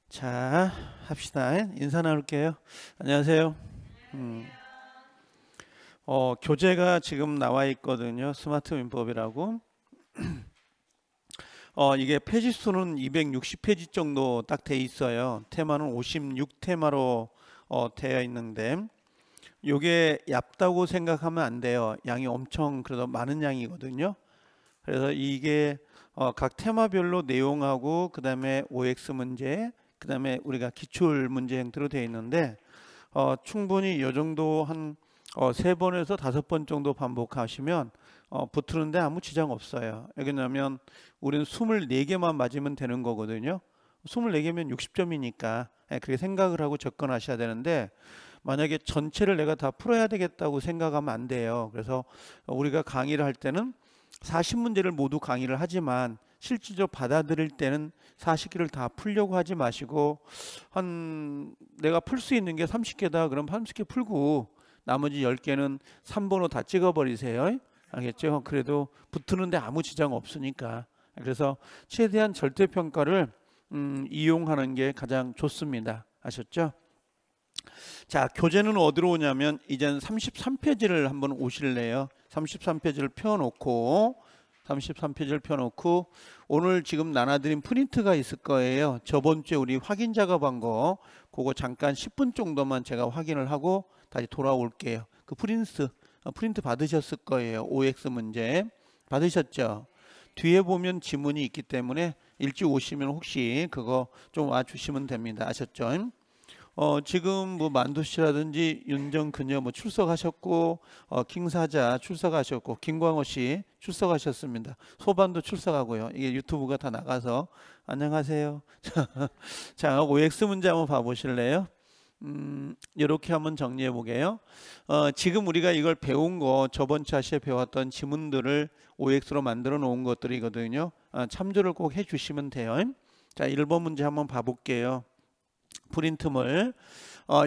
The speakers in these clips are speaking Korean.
자, 합시다. 인사 나눌게요. 안녕하세요. 음, 교재가 지금 나와 있거든요. 스마트 민법이라고. 이게 페이지 수는 260페이지 정도 딱 돼 있어요. 테마는 56테마로 되어 있는데, 요게 얇다고 생각하면 안 돼요. 양이 엄청 그래도 많은 양이거든요. 그래서 이게 각 테마별로 내용하고 그다음에 OX 문제, 그다음에 우리가 기출 문제 형태로 되어 있는데 충분히 이 정도 한 3번에서 5번 정도 반복하시면 붙는데 아무 지장 없어요. 왜냐하면 우리는 24개만 맞으면 되는 거거든요. 24개면 60점이니까 그렇게 생각을 하고 접근하셔야 되는데, 만약에 전체를 내가 다 풀어야 되겠다고 생각하면 안 돼요. 그래서 우리가 강의를 할 때는 40문제를 모두 강의를 하지만 실질적으로 받아들일 때는 40개를 다 풀려고 하지 마시고, 한 내가 풀 수 있는 게 30개다 그럼 30개 풀고 나머지 10개는 3번으로 다 찍어버리세요. 알겠죠? 그래도 붙는데 아무 지장 없으니까. 그래서 최대한 절대평가를 이용하는 게 가장 좋습니다. 아셨죠? 자, 교재는 어디로 오냐면 이젠 33페이지를 한번 오실래요? 33페이지를 펴놓고 오늘 지금 나눠드린 프린트가 있을 거예요. 저번 주에 우리 확인 작업한 거 그거 잠깐 10분 정도만 제가 확인을 하고 다시 돌아올게요. 그 프린트 받으셨을 거예요. OX 문제 받으셨죠? 뒤에 보면 지문이 있기 때문에 일찍 오시면 혹시 그거 좀 와주시면 됩니다. 아셨죠? 지금 뭐 만두 씨라든지 윤정 그녀 뭐 출석하셨고, 킹사자 출석하셨고, 김광호 씨 출석하셨습니다. 소반도 출석하고요. 이게 유튜브가 다 나가서 안녕하세요. 자, OX 문제 한번 봐보실래요? 이렇게 한번 정리해 보게요. 지금 우리가 이걸 배운 거 저번 차시에 배웠던 지문들을 OX로 만들어 놓은 것들이거든요. 참조를 꼭 해주시면 돼요. 자, 1번 문제 한번 봐볼게요. 프린트물.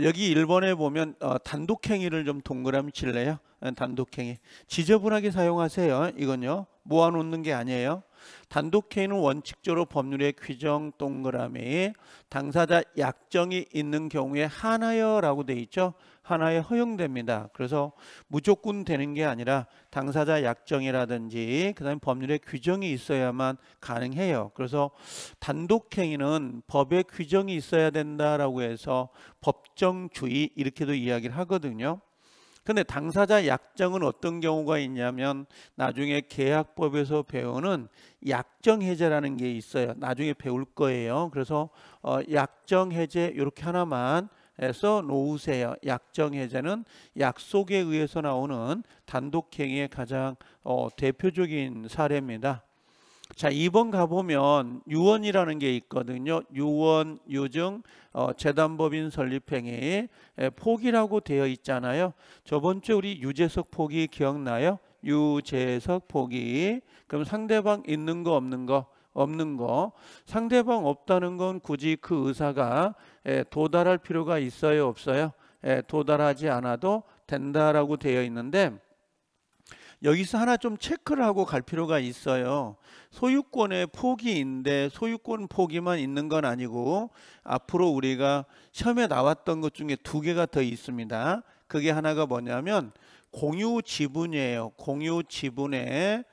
여기 1번에 보면 단독행위를 좀 동그라미 칠래요. 단독행위 지저분하게 사용하세요. 이건요 모아놓는 게 아니에요. 단독행위는 원칙적으로 법률의 규정 동그라미 당사자 약정이 있는 경우에 하나여라고 돼 있죠. 하나에 허용됩니다. 그래서 무조건 되는 게 아니라 당사자 약정이라든지 그다음에 법률의 규정이 있어야만 가능해요. 그래서 단독행위는 법의 규정이 있어야 된다라고 해서 법정주의 이렇게도 이야기를 하거든요. 근데 당사자 약정은 어떤 경우가 있냐면 나중에 계약법에서 배우는 약정해제라는 게 있어요. 나중에 배울 거예요. 그래서 약정해제 이렇게 하나만 써 놓으세요. 약정해제는 약속에 의해서 나오는 단독행위의 가장 대표적인 사례입니다. 자, 2번 가보면 유언이라는 게 있거든요. 유언, 유증, 재단법인 설립행위 포기라고 되어 있잖아요. 저번 주 우리 유재석 포기 기억나요? 유재석 포기. 그럼 상대방 있는 거 없는 거? 없는 거. 상대방 없다는 건 굳이 그 의사가 도달할 필요가 있어요, 없어요? 도달하지 않아도 된다라고 되어 있는데, 여기서 하나 좀 체크를 하고 갈 필요가 있어요. 소유권의 포기인데 소유권 포기만 있는 건 아니고 앞으로 우리가 시험에 나왔던 것 중에 2개가 더 있습니다. 그게 하나가 뭐냐면 공유 지분이에요. 공유 지분의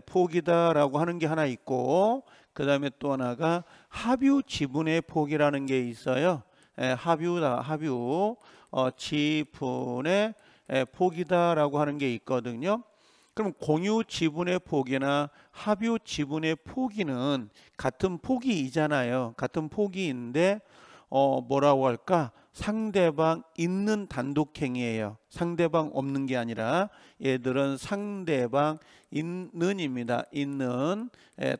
포기다라고 하는 게 하나 있고, 그 다음에 또 하나가 합유 지분의 포기라는 게 있어요. 합유다. 합유 지분의 포기다라고 하는 게 있거든요. 그럼 공유 지분의 포기나 합유 지분의 포기는 같은 포기이잖아요. 같은 포기인데 뭐라고 할까? 상대방 있는 단독행위예요. 상대방 없는 게 아니라 얘들은 상대방 있는입니다. 있는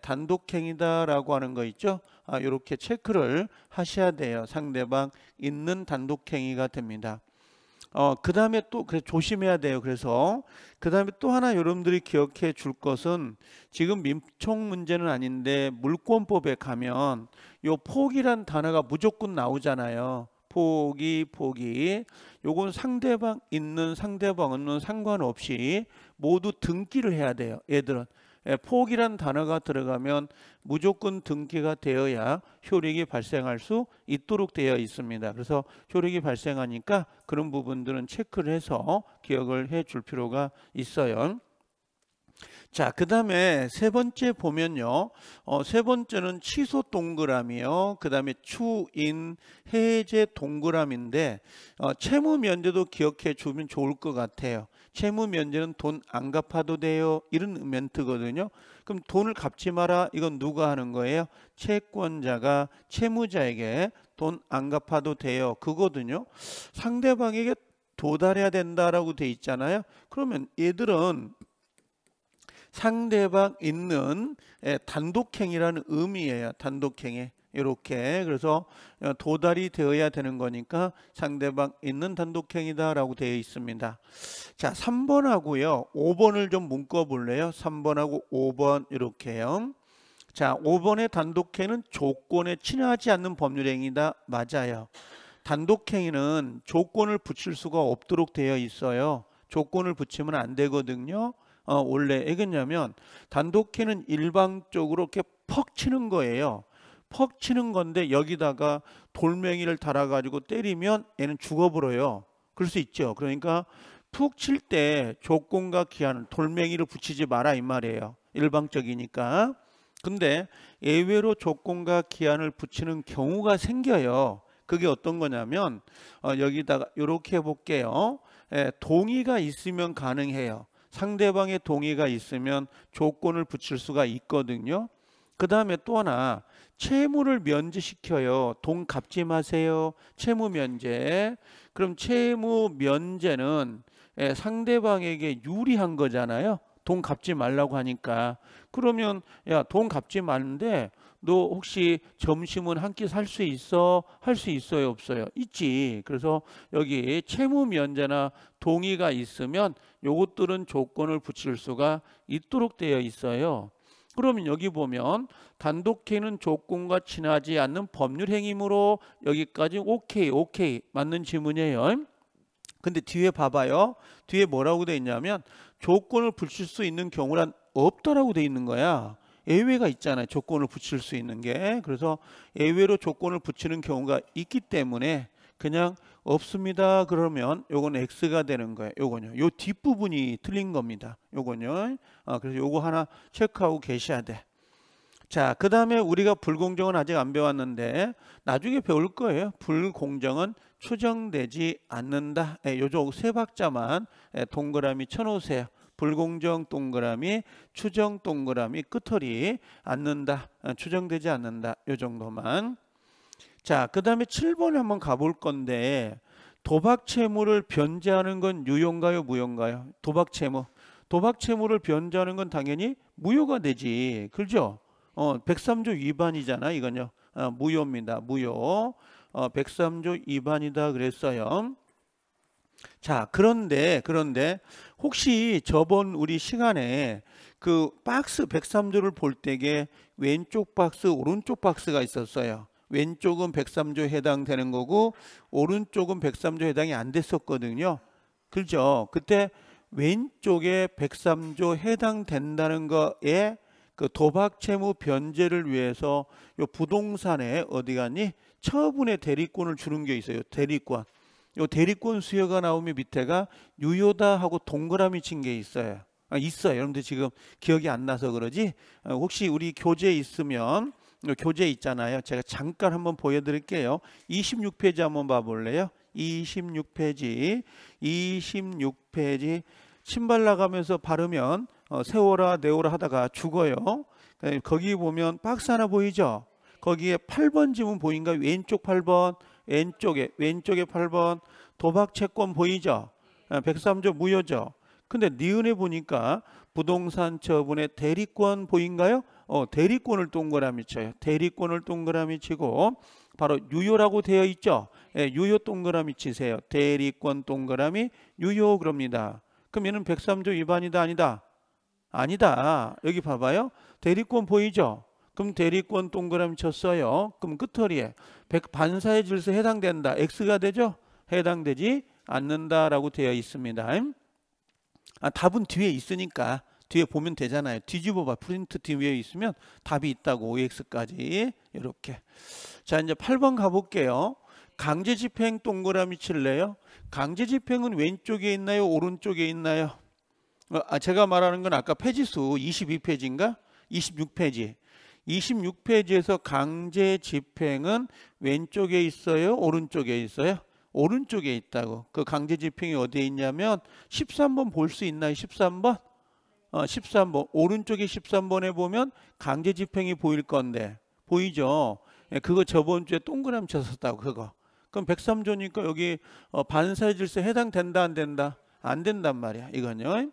단독행위다라고 하는 거 있죠. 이렇게 체크를 하셔야 돼요. 상대방 있는 단독행위가 됩니다. 그 다음에 또 조심해야 돼요. 그래서 그 다음에 또 하나 여러분들이 기억해 줄 것은, 지금 민총 문제는 아닌데 물권법에 가면 요 포기란 단어가 무조건 나오잖아요. 포기. 요건 상대방 있는 상대방 없는 상관없이 모두 등기를 해야 돼요. 얘들은 포기란 단어가 들어가면 무조건 등기가 되어야 효력이 발생할 수 있도록 되어 있습니다. 그래서 효력이 발생하니까 그런 부분들은 체크를 해서 기억을 해 줄 필요가 있어요. 자, 그 다음에 세 번째 보면요. 세 번째는 취소 동그라미요. 그 다음에 추인 해제 동그라미인데 채무 면제도 기억해 주면 좋을 것 같아요. 채무 면제는 돈 안 갚아도 돼요. 이런 멘트거든요. 그럼 돈을 갚지 마라. 이건 누가 하는 거예요? 채권자가 채무자에게 돈 안 갚아도 돼요. 그거든요. 상대방에게 도달해야 된다라고 돼 있잖아요. 그러면 얘들은 상대방 있는 단독행위라는 의미예요. 단독행위. 이렇게 그래서 도달이 되어야 되는 거니까 상대방 있는 단독행위다라고 되어 있습니다. 자, 3번하고요. 5번을 좀 묶어 볼래요? 3번하고 5번 이렇게요. 자, 5번의 단독행위는 조건에 친하지 않는 법률행위다. 맞아요. 단독행위는 조건을 붙일 수가 없도록 되어 있어요. 조건을 붙이면 안 되거든요. 원래 왜냐면 단독행위는 일방적으로 이렇게 퍽 치는 거예요. 퍽 치는 건데 여기다가 돌멩이를 달아가지고 때리면 얘는 죽어버려요. 그럴 수 있죠. 그러니까 푹 칠 때 조건과 기한을 돌멩이를 붙이지 마라 이 말이에요. 일방적이니까. 근데 예외로 조건과 기한을 붙이는 경우가 생겨요. 그게 어떤 거냐면 여기다가 이렇게 해볼게요. 동의가 있으면 가능해요. 상대방의 동의가 있으면 조건을 붙일 수가 있거든요. 그 다음에 또 하나 채무를 면제시켜요. 돈 갚지 마세요. 채무 면제. 그럼 채무 면제는 상대방에게 유리한 거잖아요. 돈 갚지 말라고 하니까. 그러면 야, 돈 갚지 말는데 너 혹시 점심은 한 끼 살 수 있어? 할 수 있어요? 없어요? 있지. 그래서 여기 채무 면제나 동의가 있으면 요것들은 조건을 붙일 수가 있도록 되어 있어요. 그러면 여기 보면 단독행위는 조건과 친하지 않는 법률 행위므로 여기까지 오케이 맞는 지문이에요. 근데 뒤에 봐봐요. 뒤에 뭐라고 돼 있냐면 조건을 붙일 수 있는 경우란 없다라고 돼 있는 거야. 예외가 있잖아요. 조건을 붙일 수 있는 게. 그래서 예외로 조건을 붙이는 경우가 있기 때문에 그냥 없습니다. 그러면 요건 X가 되는 거예요. 요건요. 요 뒷부분이 틀린 겁니다. 요건요. 그래서 요거 하나 체크하고 계셔야 돼. 자, 그 다음에 우리가 불공정은 아직 안 배웠는데 나중에 배울 거예요. 불공정은 추정되지 않는다. 요쪽 세 박자만 동그라미 쳐놓으세요. 불공정 동그라미, 추정 동그라미, 끝허리 않는다, 추정되지 않는다. 요 정도만. 자, 그 다음에 7번에 한번 가볼 건데 도박 채무를 변제하는 건 유효인가요, 무효인가요? 도박 채무. 도박 채무를 변제하는 건 당연히 무효가 되지. 그렇죠? 103조 위반이잖아, 이건요. 무효입니다. 무효. 103조 위반이다 그랬어요. 자, 그런데 혹시 저번 우리 시간에 그 박스 103조를 볼 때에 왼쪽 박스, 오른쪽 박스가 있었어요. 왼쪽은 103조 해당되는 거고 오른쪽은 103조 해당이 안 됐었거든요. 그렇죠? 그때 왼쪽에 103조 해당된다는 거에 그 도박 채무 변제를 위해서 요 부동산에 어디 갔니? 처분의 대리권을 주는 게 있어요. 대리권. 요 대리권 수여가 나오면 밑에가 유효다 하고 동그라미 친 게 있어요. 있어요. 여러분들 지금 기억이 안 나서 그러지. 혹시 우리 교재 있으면 교재 있잖아요. 제가 잠깐 한번 보여드릴게요. 26페이지 한번 봐볼래요? 26페이지 신발 나가면서 바르면 세워라 내오라 하다가 죽어요. 거기 보면 박스 하나 보이죠? 거기에 8번 지문 보인가? 왼쪽 8번, 왼쪽에 8번 도박 채권 보이죠? 103조 무효죠. 근데 니은에 보니까 부동산 처분의 대리권 보인가요? 대리권을 동그라미 쳐요. 대리권을 동그라미 치고 바로 유효라고 되어 있죠. 유효 동그라미 치세요. 대리권 동그라미 유효 그럽니다. 그럼 얘는 103조 위반이다 아니다? 아니다. 여기 봐봐요. 대리권 보이죠? 그럼 대리권 동그라미 쳤어요. 그럼 끝허리에 반사의 질서 해당된다. X가 되죠? 해당되지 않는다라고 되어 있습니다. 답은 뒤에 있으니까 뒤에 보면 되잖아요. 뒤집어봐. 프린트 뒤에 있으면 답이 있다고. OX까지 이렇게. 자, 이제 8번 가볼게요. 강제집행 동그라미 칠래요? 강제집행은 왼쪽에 있나요? 오른쪽에 있나요? 제가 말하는 건 아까 페이지수 22페이지인가? 26페이지. 26페이지에서 강제집행은 왼쪽에 있어요? 오른쪽에 있어요? 오른쪽에 있다고. 그 강제집행이 어디에 있냐면 13번 볼 수 있나요? 13번? 13번. 오른쪽에 13번에 보면 강제집행이 보일 건데 보이죠? 그거 저번 주에 동그라미 쳤었다고 그거. 그럼 103조니까 여기 반사의 질서에 해당된다 안 된다? 안 된단 말이야 이건요.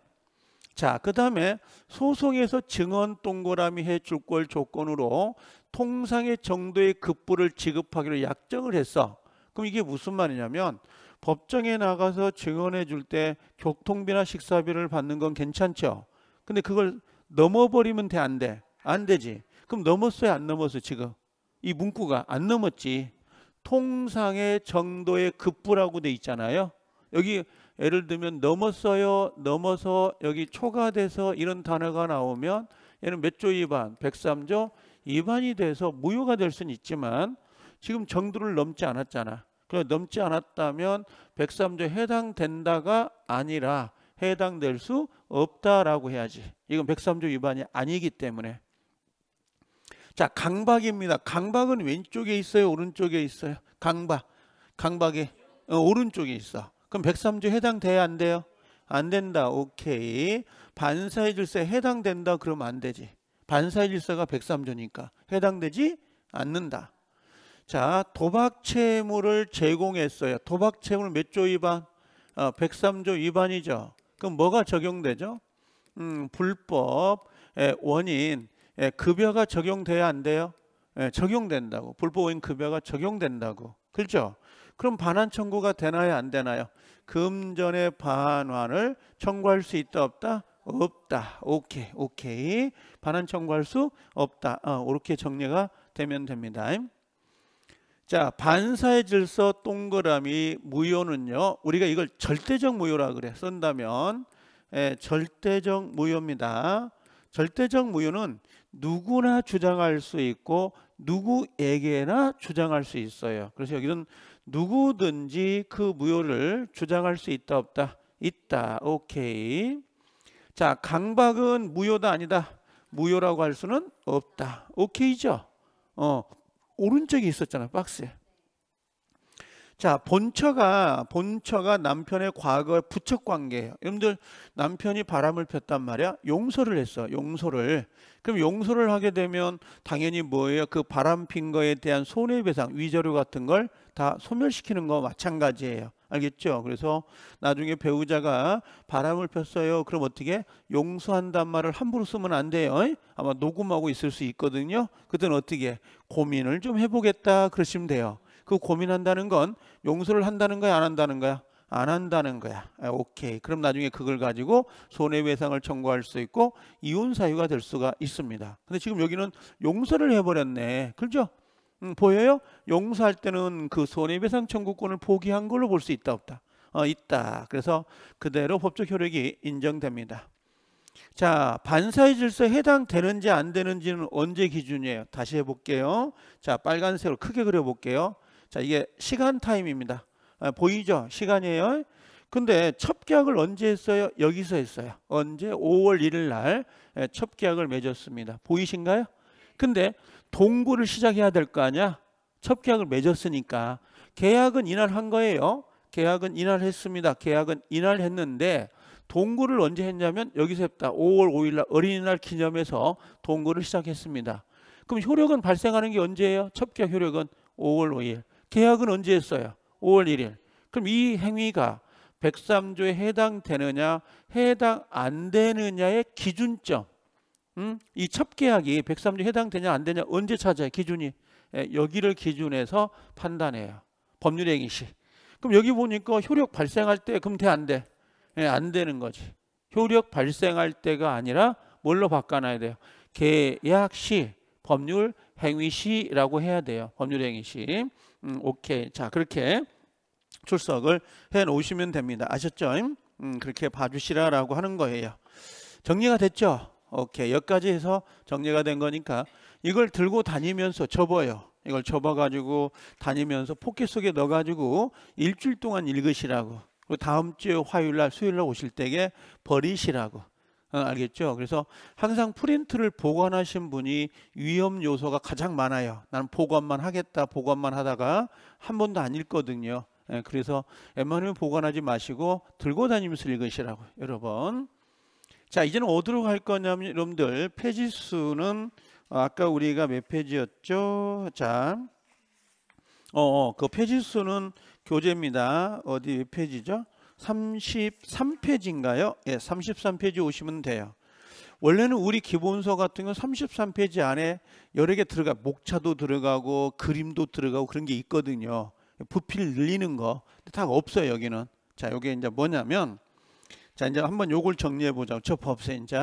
자, 그 다음에 소송에서 증언 동그라미 해줄 걸 조건으로 통상의 정도의 급부를 지급하기로 약정을 했어. 그럼 이게 무슨 말이냐면 법정에 나가서 증언해 줄 때 교통비나 식사비를 받는 건 괜찮죠. 근데 그걸 넘어버리면 돼 안 돼? 안 되지. 그럼 넘었어요 안 넘었어 지금? 이 문구가 안 넘었지. 통상의 정도의 급부라고 돼 있잖아요. 여기 예를 들면 넘었어요, 넘어서 여기 초과돼서 이런 단어가 나오면 얘는 몇 조 위반? 103조 위반이 돼서 무효가 될 수는 있지만 지금 정도를 넘지 않았잖아. 그래 넘지 않았다면 103조 해당된다가 아니라 해당될 수 없다라고 해야지. 이건 103조 위반이 아니기 때문에. 자, 강박입니다. 강박은 왼쪽에 있어요? 오른쪽에 있어요? 강박이 오른쪽에 있어. 그럼 103조 해당돼야 안 돼요? 안 된다. 오케이. 반사의 질서에 해당된다. 그러면 안 되지. 반사의 질서가 103조니까 해당되지 않는다. 자, 도박 채무를 제공했어요. 도박 채무를 몇 조 위반? 103조 위반이죠. 그럼 뭐가 적용되죠? 불법 원인 급여가 적용돼야 안 돼요? 적용된다고. 불법 원인 급여가 적용된다고. 그렇죠? 그럼 반환 청구가 되나요? 안 되나요? 금전의 반환을 청구할 수 있다 없다? 없다. 오케이. 반환 청구할 수 없다. 이렇게 정리가 되면 됩니다. 자, 반사의 질서 동그라미 무효는요. 우리가 이걸 절대적 무효라 그래. 쓴다면 절대적 무효입니다. 절대적 무효는 누구나 주장할 수 있고 누구에게나 주장할 수 있어요. 그래서 여기는 누구든지 그 무효를 주장할 수 있다 없다? 있다. 오케이. 자, 강박은 무효다 아니다? 무효라고 할 수는 없다. 오케이죠? 오른쪽에 있었잖아 박스에. 자, 본처가 남편의 과거 부척 관계예요. 여러분들 남편이 바람을 폈단 말이야. 용서를 했어. 용서를. 그럼 용서를 하게 되면 당연히 뭐예요? 그 바람 핀 거에 대한 손해배상, 위자료 같은 걸 다 소멸시키는 거 마찬가지예요. 알겠죠? 그래서 나중에 배우자가 바람을 폈어요. 그럼 어떻게? 용서한단 말을 함부로 쓰면 안 돼요. 아마 녹음하고 있을 수 있거든요. 그때는 어떻게? 고민을 좀 해보겠다 그러시면 돼요. 그 고민한다는 건 용서를 한다는 거야 안 한다는 거야? 안 한다는 거야. 오케이. 그럼 나중에 그걸 가지고 손해배상을 청구할 수 있고 이혼 사유가 될 수가 있습니다. 근데 지금 여기는 용서를 해버렸네. 그렇죠? 보여요? 용서할 때는 그 손해배상 청구권을 포기한 걸로 볼 수 있다 없다? 있다. 그래서 그대로 법적 효력이 인정됩니다. 자, 반사의 질서에 해당되는지 안 되는지는 언제 기준이에요? 다시 해볼게요. 자, 빨간색으로 크게 그려볼게요. 자, 이게 시간 타임입니다. 보이죠? 시간이에요. 근데 첫 계약을 언제 했어요? 여기서 했어요. 언제? 5월 1일 날 첫 계약을 맺었습니다. 보이신가요? 근데 동구를 시작해야 될 거 아니야? 첫 계약을 맺었으니까 계약은 이날 한 거예요. 계약은 이날 했습니다. 계약은 이날 했는데 동구를 언제 했냐면 여기서 했다. 5월 5일 날 어린이날 기념해서 동구를 시작했습니다. 그럼 효력은 발생하는 게 언제예요? 첫 계약 효력은 5월 5일. 계약은 언제 했어요? 5월 1일. 그럼 이 행위가 103조에 해당되느냐 해당 안 되느냐의 기준점. 이 첫 계약이 103조에 해당되냐 안 되냐 언제 찾아요? 기준이. 여기를 기준해서 판단해요. 법률행위 시. 그럼 여기 보니까 효력 발생할 때 그럼 돼 안 돼? 안 되는 거지. 효력 발생할 때가 아니라 뭘로 바꿔놔야 돼요? 계약 시, 법률 행위 시라고 해야 돼요. 법률 행위 시. 오케이. 자, 그렇게 출석을 해 놓으시면 됩니다. 아셨죠? 그렇게 봐주시라라고 하는 거예요. 정리가 됐죠? 오케이. 여기까지 해서 정리가 된 거니까 이걸 들고 다니면서 접어요. 이걸 접어가지고 다니면서 포켓 속에 넣어가지고 일주일 동안 읽으시라고. 그리고 다음 주에 화요일날 수요일날 오실 때에 버리시라고. 알겠죠? 그래서 항상 프린트를 보관하신 분이 위험 요소가 가장 많아요. 나는 보관만 하겠다, 보관만 하다가 한 번도 안 읽거든요. 그래서 웬만하면 보관하지 마시고 들고 다니면서 읽으시라고, 여러분. 자, 이제는 어디로 갈 거냐면 여러분들 페이지 수는 아까 우리가 몇 페이지였죠? 자, 그 페이지 수는 교재입니다. 어디 몇 페이지죠? 33페이지인가요? 예, 33페이지 오시면 돼요. 원래는 우리 기본서 같은 건 33페이지 안에 여러 개 들어가, 목차도 들어가고 그림도 들어가고 그런 게 있거든요. 부피를 늘리는 거. 근데 다 없어요, 여기는. 자, 여기 이제 뭐냐면, 자, 이제 한번 요걸 정리해 보자고. 저 법세 이제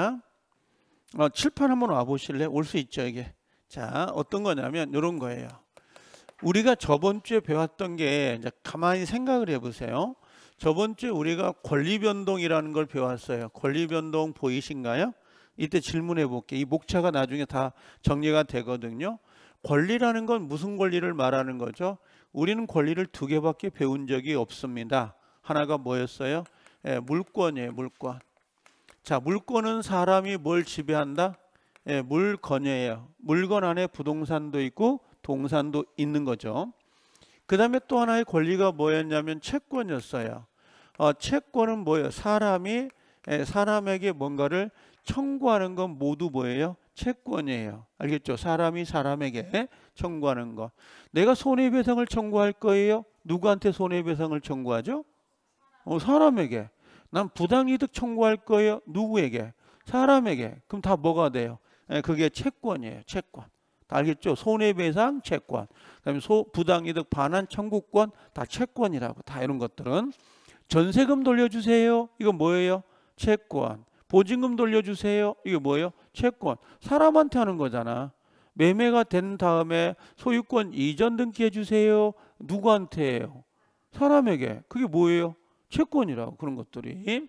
칠판 한번 와 보실래? 올 수 있죠, 이게. 자, 어떤 거냐면 이런 거예요. 우리가 저번 주에 배웠던 게 이제 가만히 생각을 해 보세요. 저번 주에 우리가 권리 변동이라는 걸 배웠어요. 권리 변동 보이신가요? 이때 질문해 볼게요. 이 목차가 나중에 다 정리가 되거든요. 권리라는 건 무슨 권리를 말하는 거죠? 우리는 권리를 두 개밖에 배운 적이 없습니다. 하나가 뭐였어요? 예, 물권이에요, 물권. 자, 물권은 사람이 뭘 지배한다? 예, 물건이에요. 물건 안에 부동산도 있고 동산도 있는 거죠. 그 다음에 또 하나의 권리가 뭐였냐면 채권이었어요. 채권은 뭐예요? 사람이 사람에게 뭔가를 청구하는 건 모두 뭐예요? 채권이에요. 알겠죠? 사람이 사람에게 청구하는 거. 내가 손해배상을 청구할 거예요? 누구한테 손해배상을 청구하죠? 사람에게. 난 부당이득 청구할 거예요? 누구에게? 사람에게. 그럼 다 뭐가 돼요? 그게 채권이에요. 채권. 알겠죠? 손해배상 채권. 그다음에 부당이득 반환 청구권 다 채권이라고. 다 이런 것들은. 전세금 돌려주세요. 이거 뭐예요? 채권. 보증금 돌려주세요. 이게 뭐예요? 채권. 사람한테 하는 거잖아. 매매가 된 다음에 소유권 이전 등기해 주세요. 누구한테 해요? 사람에게. 그게 뭐예요? 채권이라고. 그런 것들이.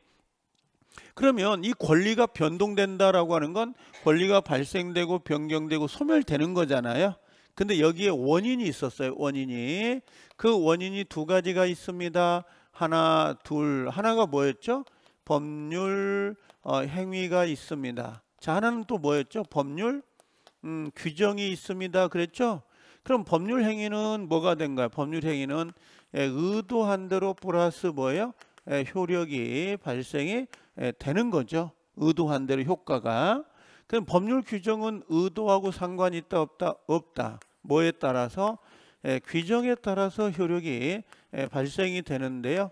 그러면 이 권리가 변동된다라고 하는 건 권리가 발생되고 변경되고 소멸되는 거잖아요. 근데 여기에 원인이 있었어요. 원인이. 그 원인이 두 가지가 있습니다. 하나, 둘. 하나가 뭐였죠? 법률 행위가 있습니다. 자, 하나는 또 뭐였죠? 법률 규정이 있습니다. 그랬죠? 그럼 법률 행위는 뭐가 된가요? 법률 행위는 의도한 대로 플러스 뭐예요? 효력이 발생이 되는 거죠. 의도한 대로 효과가. 그럼 법률 규정은 의도하고 상관이 있다 없다? 없다. 뭐에 따라서? 규정에 따라서 효력이 발생이 되는데요.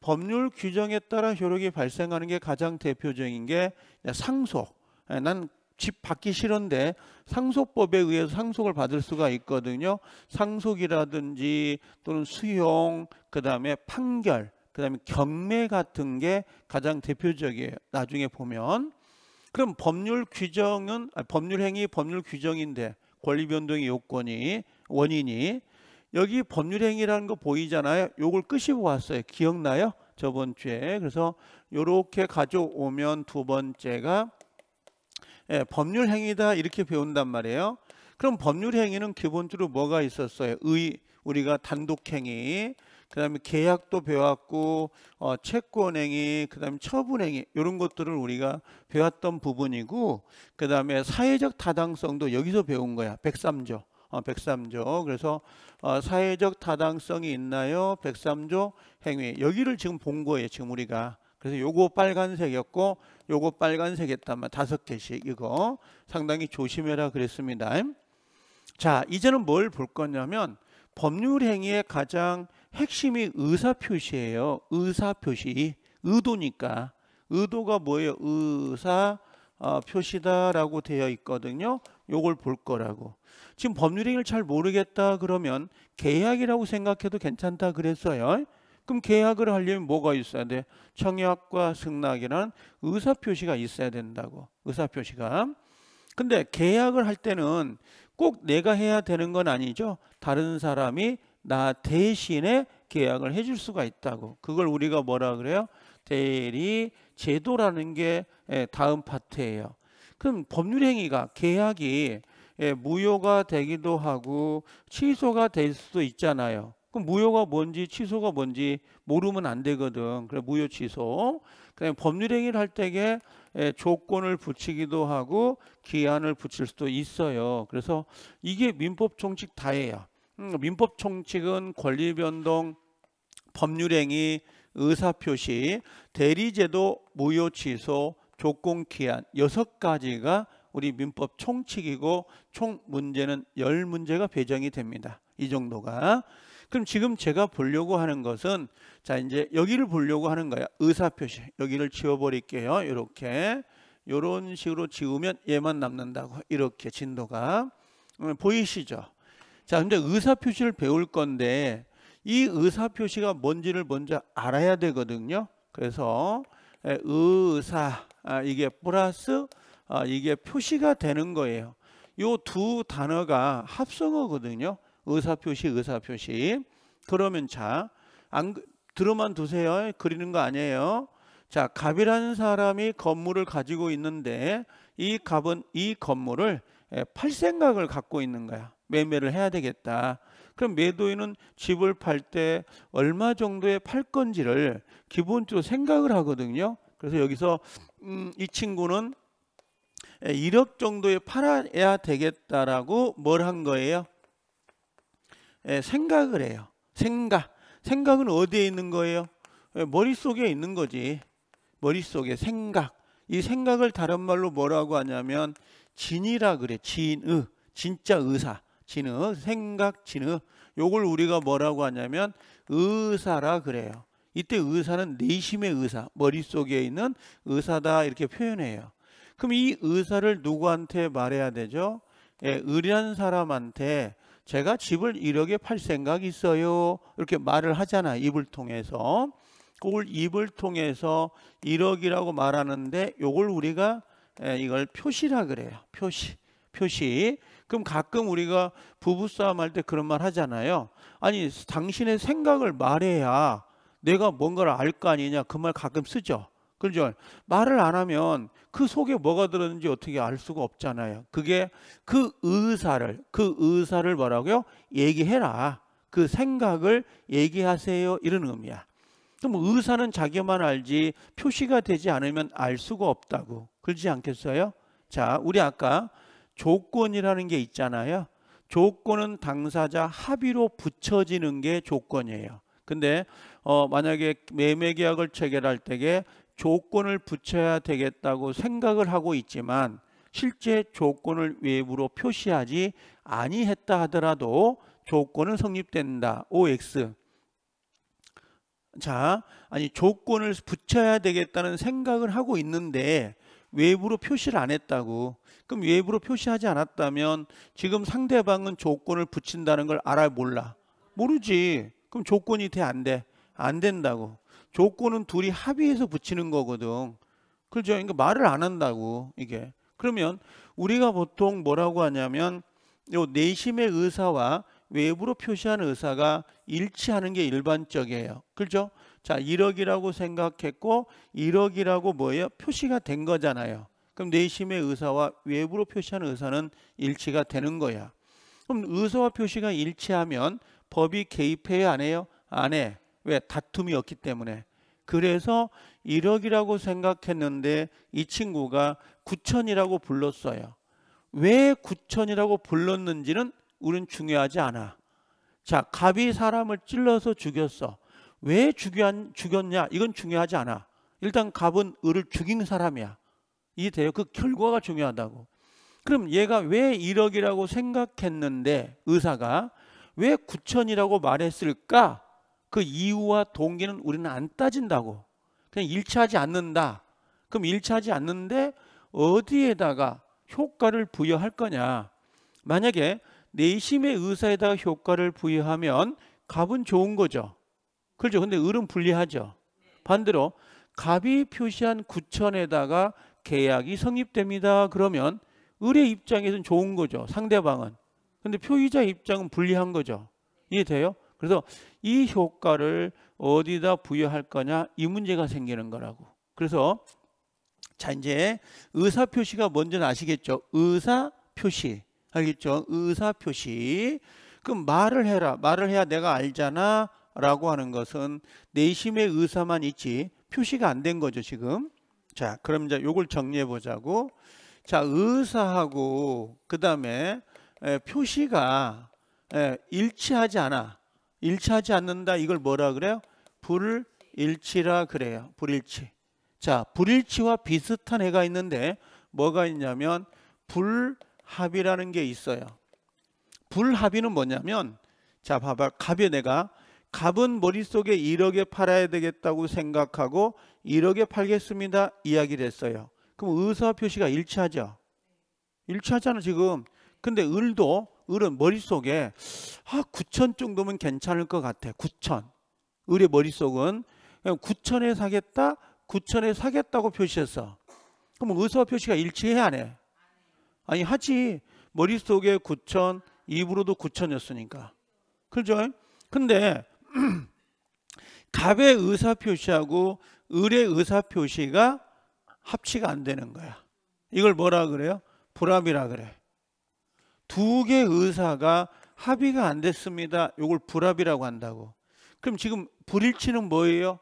법률 규정에 따라 효력이 발생하는 게 가장 대표적인 게 상속. 난 집 받기 싫은데 상속법에 의해서 상속을 받을 수가 있거든요. 상속이라든지 또는 수용, 그 다음에 판결, 그 다음에 경매 같은 게 가장 대표적이에요. 나중에 보면. 그럼 법률 규정은 법률 행위, 법률 규정인데 권리 변동의 요건이 원인이 여기 법률 행위라는 거 보이잖아요. 요걸 끄시고 왔어요. 기억나요? 저번 주에. 그래서 요렇게 가져오면 두 번째가 법률 행위다 이렇게 배운단 말이에요. 그럼 법률 행위는 기본적으로 뭐가 있었어요? 우리가 단독 행위, 그다음에 계약도 배웠고 채권 행위, 그다음에 처분 행위 이런 것들을 우리가 배웠던 부분이고, 그다음에 사회적 타당성도 여기서 배운 거야. 103조. 103조. 그래서 사회적 타당성이 있나요? 103조 행위. 여기를 지금 본 거예요. 지금 우리가. 그래서 요거 빨간색이었고 요거 빨간색이었단 말 5개씩. 이거 상당히 조심해라 그랬습니다. 자, 이제는 뭘 볼 거냐면 법률 행위의 가장 핵심이 의사표시예요. 의사표시. 의도니까. 의도가 뭐예요? 의사표시다라고 되어 있거든요. 요걸 볼 거라고. 지금 법률 행위를 잘 모르겠다 그러면 계약이라고 생각해도 괜찮다 그랬어요. 그럼 계약을 하려면 뭐가 있어야 돼? 청약과 승낙이라는 의사표시가 있어야 된다고. 의사표시가. 근데 계약을 할 때는 꼭 내가 해야 되는 건 아니죠. 다른 사람이 나 대신에 계약을 해줄 수가 있다고. 그걸 우리가 뭐라 그래요? 대리 제도라는 게 다음 파트예요. 그럼 법률행위가 계약이 무효가 되기도 하고 취소가 될 수도 있잖아요. 그럼 무효가 뭔지 취소가 뭔지 모르면 안 되거든. 그래 무효 취소. 그다음에 법률행위를 할 때에 조건을 붙이기도 하고 기한을 붙일 수도 있어요. 그래서 이게 민법 총칙 다예요. 민법 총칙은 권리변동, 법률행위, 의사표시, 대리제도, 무효 취소, 조건 기한 6가지가 우리 민법 총칙이고 총 문제는 10문제가 배정이 됩니다. 이 정도가. 그럼 지금 제가 보려고 하는 것은 자 이제 여기를 보려고 하는 거야. 의사표시. 여기를 지워버릴게요. 이렇게 이런 식으로 지우면 얘만 남는다고. 이렇게 진도가 보이시죠? 자 근데 의사표시를 배울 건데 이 의사표시가 뭔지를 먼저 알아야 되거든요. 그래서 의사 이게 플러스 이게 표시가 되는 거예요. 요 두 단어가 합성어거든요. 의사표시, 의사표시. 그러면 자, 들어만 두세요. 그리는 거 아니에요. 자, 갑이라는 사람이 건물을 가지고 있는데 이 갑은 이 건물을 팔 생각을 갖고 있는 거야. 매매를 해야 되겠다. 그럼 매도인은 집을 팔 때 얼마 정도에 팔 건지를 기본적으로 생각을 하거든요. 그래서 여기서 이 친구는 1억 정도에 팔아야 되겠다라고 뭘 한 거예요? 생각을 해요. 생각은 어디에 있는 거예요? 머릿속에 있는 거지. 머릿속에 생각. 이 생각을 다른 말로 뭐라고 하냐면 진이라 그래. 진의. 진짜 의사. 진의. 생각 진의. 요걸 우리가 뭐라고 하냐면 의사라 그래요. 이때 의사는 내심의 의사. 머릿속에 있는 의사다 이렇게 표현해요. 그럼 이 의사를 누구한테 말해야 되죠? 의리한 사람한테 제가 집을 1억에 팔 생각이 있어요. 이렇게 말을 하잖아. 입을 통해서. 그걸 입을 통해서 1억이라고 말하는데 요걸 우리가 이걸 표시라 그래요. 표시. 그럼 가끔 우리가 부부싸움 할 때 그런 말 하잖아요. 아니 당신의 생각을 말해야 내가 뭔가를 알 거 아니냐. 그 말 가끔 쓰죠. 그렇죠? 말을 안 하면 그 속에 뭐가 들었는지 어떻게 알 수가 없잖아요. 그게 그 의사를 뭐라고요? 얘기해라. 그 생각을 얘기하세요. 이런 의미야. 그럼 의사는 자기만 알지 표시가 되지 않으면 알 수가 없다고. 그렇지 않겠어요? 자, 우리 아까 조건이라는 게 있잖아요. 조건은 당사자 합의로 붙여지는 게 조건이에요. 근데 만약에 매매계약을 체결할 때에 조건을 붙여야 되겠다고 생각을 하고 있지만 실제 조건을 외부로 표시하지 아니했다 하더라도 조건은 성립된다. OX. 자, 아니 조건을 붙여야 되겠다는 생각을 하고 있는데 외부로 표시를 안 했다고. 그럼 외부로 표시하지 않았다면 지금 상대방은 조건을 붙인다는 걸 알아 몰라? 모르지. 그럼 조건이 돼 안 돼? 안 된다고. 조건은 둘이 합의해서 붙이는 거거든. 그렇죠? 그러니까 말을 안 한다고 이게. 그러면 우리가 보통 뭐라고 하냐면 요 내심의 의사와 외부로 표시하는 의사가 일치하는 게 일반적이에요. 그렇죠? 자, 1억이라고 생각했고 1억이라고 뭐예요? 표시가 된 거잖아요. 그럼 내심의 의사와 외부로 표시하는 의사는 일치가 되는 거야. 그럼 의사와 표시가 일치하면 법이 개입해요? 안 해요? 안 해. 왜? 다툼이 없기 때문에. 그래서 1억이라고 생각했는데 이 친구가 9천이라고 불렀어요. 왜 9천이라고 불렀는지는 우린 중요하지 않아. 자, 갑이 사람을 찔러서 죽였어. 왜 죽였냐? 이건 중요하지 않아. 일단 갑은 을을 죽인 사람이야. 이해돼요? 그 결과가 중요하다고. 그럼 얘가 왜 1억이라고 생각했는데 의사가 왜 9천이라고 말했을까? 그 이유와 동기는 우리는 안 따진다고. 그냥 일치하지 않는다. 그럼 일치하지 않는데 어디에다가 효과를 부여할 거냐? 만약에 내심의 의사에다가 효과를 부여하면 갑은 좋은 거죠. 그렇죠? 근데 을은 불리하죠. 반대로 갑이 표시한 9천에다가 계약이 성립됩니다. 그러면 을의 입장에서는 좋은 거죠. 상대방은. 근데 표의자 입장은 불리한 거죠. 이해돼요? 그래서 이 효과를 어디다 부여할 거냐, 이 문제가 생기는 거라고. 그래서 자, 이제 의사표시가 뭔지는 아시겠죠? 의사표시. 알겠죠? 의사표시. 그럼 말을 해라. 말을 해야 내가 알잖아 라고 하는 것은 내심의 의사만 있지 표시가 안 된 거죠, 지금. 자, 그럼 이제 요걸 정리해 보자고. 자, 의사하고 그 다음에 표시가 일치하지 않아. 일치하지 않는다. 이걸 뭐라 그래요? 불일치라 그래요. 불일치. 자, 불일치와 비슷한 애가 있는데 뭐가 있냐면 불합이라는 게 있어요. 불합의는 뭐냐면, 자, 봐봐. 갑은 머릿속에 1억에 팔아야 되겠다고 생각하고 1억에 팔겠습니다 이야기를 했어요. 그럼 의사 표시가 일치하죠? 일치하잖아 지금. 근데 을은 머릿속에 9천 정도면 괜찮을 것 같아. 9천. 을의 머릿속은 9천에 사겠다, 9천에 사겠다고 표시했어. 그럼 의사 표시가 일치해 안 해? 아니 하지. 머릿속에 9천, 입으로도 9천이었으니까. 그렇죠? 근데 갑의 의사표시하고 을의 의사표시가 합치가 안 되는 거야. 이걸 뭐라 그래요? 불합이라 그래. 두 개의 의사가 합의가 안 됐습니다. 이걸 불합이라고 한다고. 그럼 지금 불일치는 뭐예요?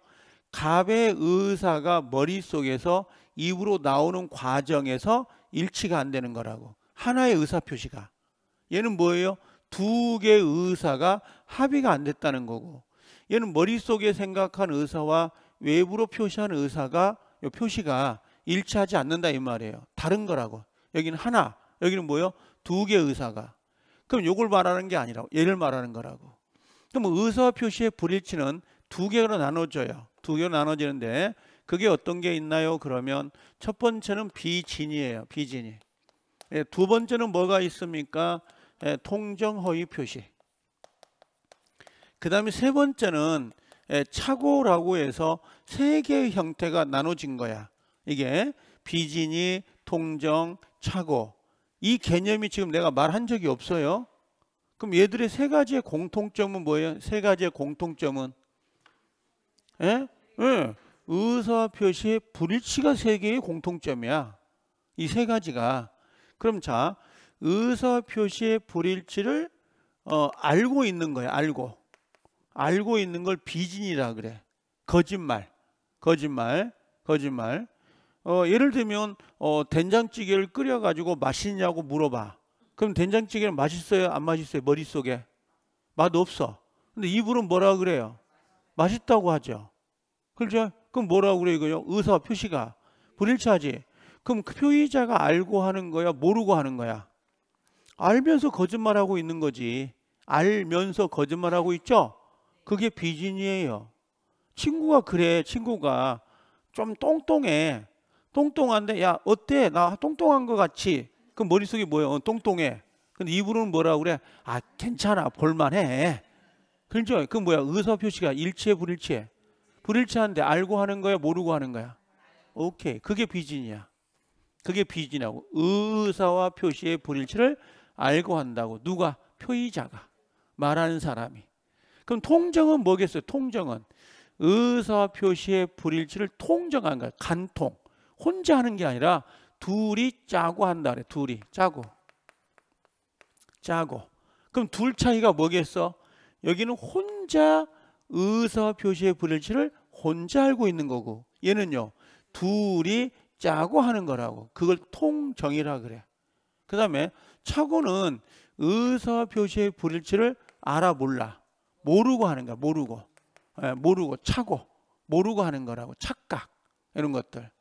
갑의 의사가 머릿속에서 입으로 나오는 과정에서 일치가 안 되는 거라고. 하나의 의사표시가. 얘는 뭐예요? 두 개의 의사가 합의가 안 됐다는 거고, 얘는 머릿속에 생각한 의사와 외부로 표시한 의사가, 이 표시가 일치하지 않는다 이 말이에요. 다른 거라고. 여기는 하나, 여기는 뭐예요? 두 개의 의사가. 그럼 이걸 말하는 게 아니라고, 얘를 말하는 거라고. 그럼 의사 표시의 불일치는 두 개로 나눠져요. 두 개로 나눠지는데 그게 어떤 게 있나요? 그러면 첫 번째는 비진이에요. 비진이. 두 번째는 뭐가 있습니까? 통정허위 표시. 그 다음에 세 번째는 착오라고 해서 세 개의 형태가 나눠진 거야. 이게 비진이, 통정, 착오. 이 개념이 지금 내가 말한 적이 없어요. 그럼 얘들의 세 가지의 공통점은 뭐예요? 세 가지의 공통점은 의사 표시의 불일치가 세 개의 공통점이야. 이 세 가지가. 그럼 자, 의사 표시의 불일치를 알고 있는 거야. 알고 있는 걸 비진이라 그래. 거짓말. 예를 들면 된장찌개를 끓여가지고 맛있냐고 물어봐. 그럼 된장찌개는 맛있어요? 안 맛있어요? 머릿속에 맛 없어. 근데 입으로는 뭐라 그래요? 맛있다고 하죠. 그렇죠? 그럼 뭐라고 그래 이거요? 의사 표시가 불일치하지. 그럼 그 표의자가 알고 하는 거야? 모르고 하는 거야? 알면서 거짓말하고 있는 거지. 알면서 거짓말하고 있죠? 그게 비진이에요. 친구가 그래. 친구가 좀 똥똥해. 똥똥한데 야 어때? 나 똥똥한 거 같지? 그럼 머릿속에 뭐예요? 똥똥해. 근데 입으로는 뭐라고 그래? 아 괜찮아. 볼만해. 그렇죠? 그 뭐야? 의사 표시가 일치해 불일치해? 불일치한데 알고 하는 거야? 모르고 하는 거야? 오케이. 그게 비진이야. 그게 비진하고 의사와 표시의 불일치를 알고 한다고. 누가? 표의자가. 말하는 사람이. 그럼 통정은 뭐겠어요? 통정은 의사 표시의 불일치를 통정한 거야. 간통. 혼자 하는 게 아니라 둘이 짜고 한다 그래. 둘이 짜고. 그럼 둘 차이가 뭐겠어? 여기는 혼자 의사 표시의 불일치를 혼자 알고 있는 거고, 얘는요 둘이 짜고 하는 거라고. 그걸 통정이라 그래. 그 다음에 착오는 의사 표시의 불일치를 알아 몰라. 모르고 하는 거야. 모르고 착오. 모르고 하는 거라고. 착각. 이런 것들.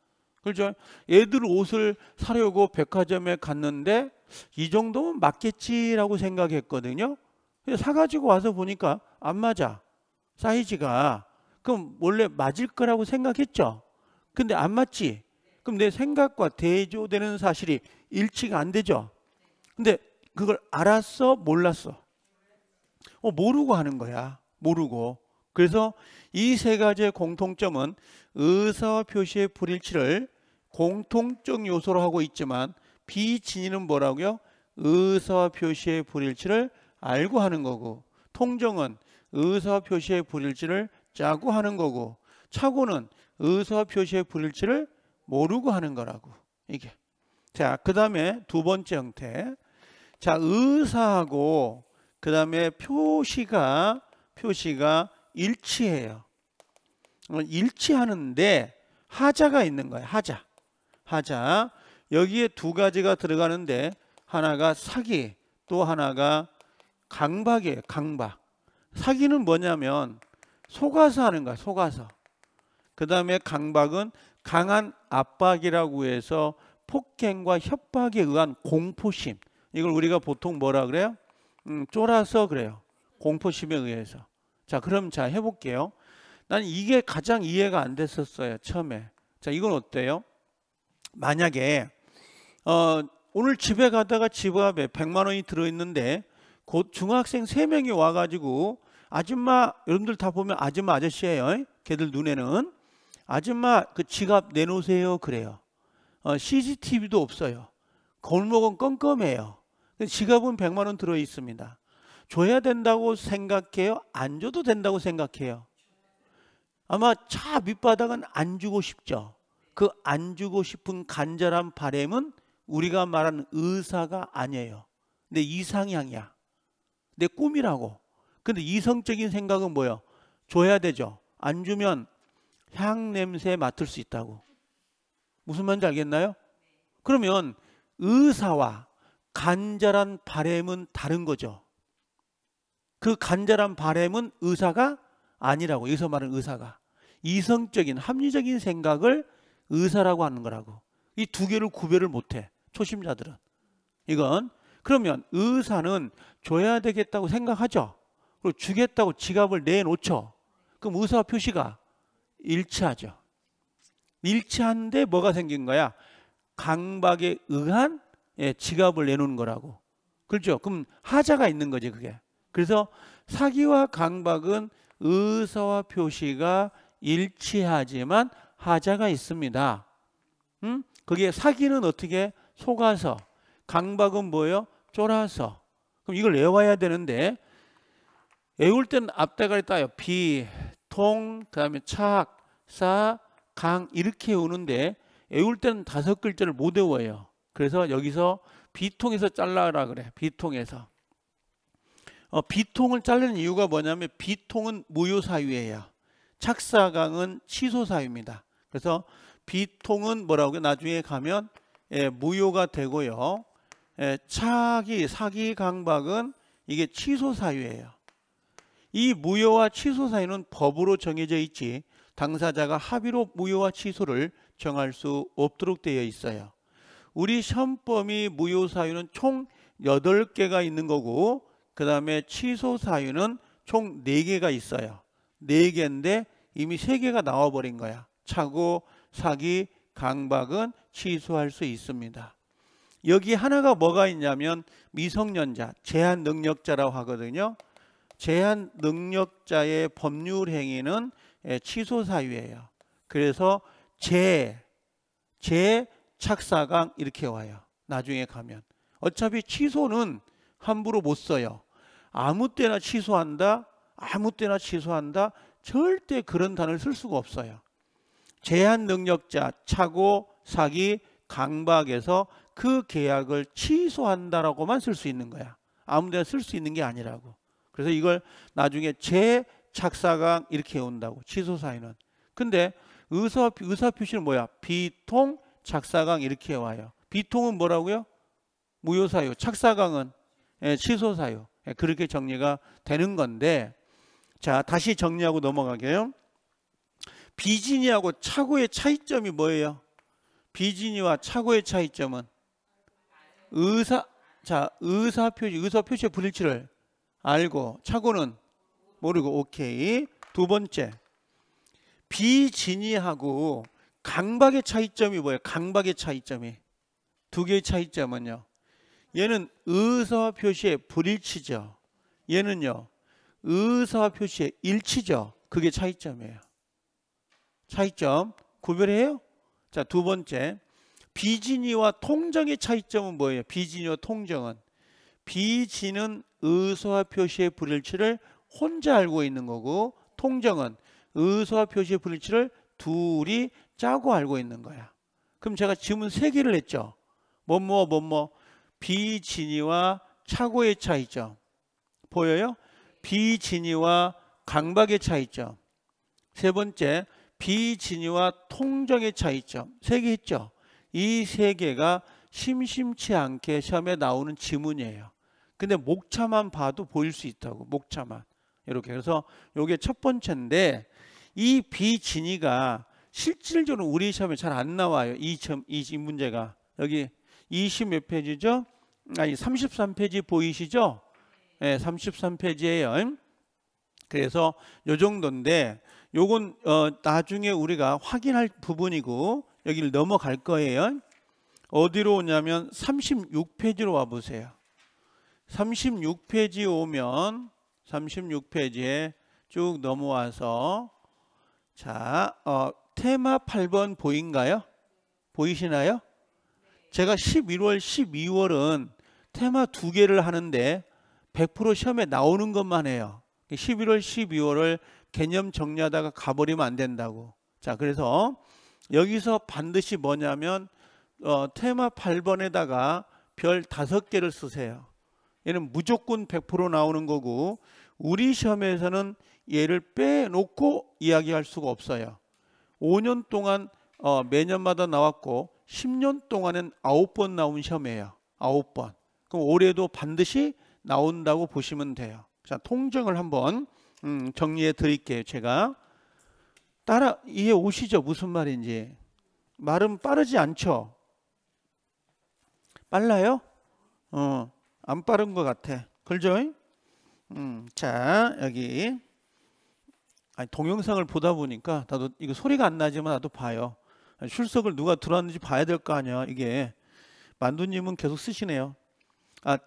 그렇죠? 애들 옷을 사려고 백화점에 갔는데 이 정도면 맞겠지라고 생각했거든요. 사가지고 와서 보니까 안 맞아. 사이즈가. 그럼 원래 맞을 거라고 생각했죠. 근데 안 맞지. 그럼 내 생각과 대조되는 사실이 일치가 안 되죠. 근데 그걸 알았어? 몰랐어? 모르고 하는 거야. 모르고. 그래서 이 세 가지의 공통점은 의사 표시의 불일치를 공통적 요소로 하고 있지만, 비진이는 뭐라고요? 의사 표시의 불일치를 알고 하는 거고, 통정은 의사와 표시의 불일치를 짜고 하는 거고, 차고는 의사와 표시의 불일치를 모르고 하는 거라고. 이게. 자, 그 다음에 두 번째 형태. 자, 의사하고 그 다음에 표시가 일치해요. 일치하는데 하자가 있는 거예요. 하자. 여기에 두 가지가 들어가는데 하나가 사기, 또 하나가 강박이에요. 강박. 사기는 뭐냐면 속아서 하는 거야. 속아서. 그 다음에 강박은 강한 압박이라고 해서 폭행과 협박에 의한 공포심. 이걸 우리가 보통 뭐라 그래요? 쫄아서 그래요. 공포심에 의해서. 자, 그럼 자 해볼게요. 난 이게 가장 이해가 안 됐었어요. 처음에. 자, 이건 어때요? 만약에 오늘 집에 가다가 집 앞에 100만 원이 들어있는데 곧 중학생 3명이 와가지고 아줌마, 여러분들 다 보면 아줌마 아저씨예요. 걔들 눈에는. 아줌마 그 지갑 내놓으세요 그래요. CCTV도 없어요. 골목은 껌껌해요. 지갑은 100만 원 들어있습니다. 줘야 된다고 생각해요? 안 줘도 된다고 생각해요? 아마 차 밑바닥은 안 주고 싶죠. 그 안 주고 싶은 간절한 바람은 우리가 말하는 의사가 아니에요. 내 이상향이야. 내 꿈이라고. 근데 이성적인 생각은 뭐예요? 줘야 되죠. 안 주면 향 냄새 맡을 수 있다고. 무슨 말인지 알겠나요? 그러면 의사와 간절한 바람은 다른 거죠. 그 간절한 바람은 의사가 아니라고. 여기서 말하는 의사가 이성적인 합리적인 생각을 의사라고 하는 거라고. 이 두 개를 구별을 못해 초심자들은. 이건 그러면 의사는 줘야 되겠다고 생각하죠. 그리고 주겠다고 지갑을 내놓죠. 그럼 의사와 표시가 일치하죠. 일치한데 뭐가 생긴 거야? 강박에 의한 지갑을 내놓는 거라고. 그렇죠? 그럼 하자가 있는 거지 그게. 그래서 사기와 강박은 의사와 표시가 일치하지만 하자가 있습니다. 그게 사기는 어떻게? 속아서. 강박은 뭐예요? 쫄아서. 그럼 이걸 외워야 되는데 외울 때는 앞대가리 따요. 비, 통, 그 다음에 착, 사, 강 이렇게 외우는데 외울 때는 5글자를 못 외워요. 그래서 여기서 비통에서 잘라라 그래. 비통에서. 비통을 자르는 이유가 뭐냐면 비통은 무효사유예요. 착사강은 취소사유입니다. 그래서 비통은 뭐라고요? 나중에 가면 무효가 되고요. 착이, 사기, 강박은 이게 취소사유예요. 이 무효와 취소사유는 법으로 정해져 있지 당사자가 합의로 무효와 취소를 정할 수 없도록 되어 있어요. 우리 시험범위 무효사유는 총 8개가 있는 거고 그 다음에 취소사유는 총 4개가 있어요. 4개인데 이미 3개가 나와버린 거야. 착오, 사기, 강박은 취소할 수 있습니다. 여기 하나가 뭐가 있냐면 미성년자, 제한능력자라고 하거든요. 제한능력자의 법률 행위는 취소사유예요. 그래서 착사강 이렇게 와요. 나중에 가면. 어차피 취소는 함부로 못 써요. 아무 때나 취소한다. 아무 때나 취소한다. 절대 그런 단어를 쓸 수가 없어요. 제한능력자, 착오, 사기, 강박에서 그 계약을 취소한다라고만 쓸 수 있는 거야. 아무 데나 쓸 수 있는 게 아니라고. 그래서 이걸 나중에 재착사강 이렇게 온다고. 취소사유는. 근데 의사표시는 뭐야? 비통, 착사강 이렇게 와요. 비통은 뭐라고요? 무효사유. 착사강은 취소사유. 그렇게 정리가 되는 건데 자 다시 정리하고 넘어가게요. 비진이하고 착오의 차이점이 뭐예요? 비진이와 착오의 차이점은 의사표시의 불일치를 알고 착오는 모르고 오케이. 두 번째 비진이하고 강박의 차이점이 뭐예요? 강박의 차이점이 두 개의 차이점은요. 얘는 의사와 표시의 불일치죠. 얘는요. 의사와 표시의 일치죠. 그게 차이점이에요. 차이점 구별해요? 자, 두 번째 비진이와 통정의 차이점은 뭐예요? 비진이와 통정은 비진은 의사와 표시의 불일치를 혼자 알고 있는 거고, 통정은 의사표시의 불일치를 둘이 짜고 알고 있는 거야. 그럼 제가 지문 3개를 했죠. 뭐뭐 비진이와 착오의 차이점 보여요? 비진이와 강박의 차이점. 세 번째, 비진이와 통정의 차이점. 3개 했죠. 이 3개가 심심치 않게 시험에 나오는 지문이에요. 근데 목차만 봐도 보일 수 있다고. 목차만 이렇게. 그래서 이게 첫 번째인데, 이 비진이가 실질적으로 우리 시험에 잘 안 나와요. 이 문제가 여기 20 몇 페이지죠? 아니 33페이지 보이시죠? 네, 33페이지예요. 그래서 요 정도인데, 요건 나중에 우리가 확인할 부분이고 여기를 넘어갈 거예요. 어디로 오냐면 36페이지로 와 보세요. 36페이지 오면 36페이지에 쭉 넘어와서, 자, 테마 8번 보인가요? 보이시나요? 제가 11월, 12월은 테마 2개를 하는데 100% 시험에 나오는 것만 해요. 11월, 12월을 개념 정리하다가 가버리면 안 된다고. 자, 그래서 여기서 반드시 뭐냐면 테마 8번에다가 별 5개를 쓰세요. 얘는 무조건 100% 나오는 거고, 우리 시험에서는 얘를 빼놓고 이야기할 수가 없어요. 5년 동안 매년마다 나왔고 10년 동안은 9번 나온 시험이에요. 9번. 그럼 올해도 반드시 나온다고 보시면 돼요. 자, 통정을 한번 정리해 드릴게요. 제가 따라 이해 오시죠? 무슨 말인지. 말은 빠르지 않죠? 빨라요? 안 빠른 것 같아. 그죠? 자, 여기 동영상을 보다 보니까 나도 이거 소리가 안 나지만 나도 봐요. 출석을 누가 들어왔는지 봐야 될 거 아니야. 이게 만두님은 계속 쓰시네요.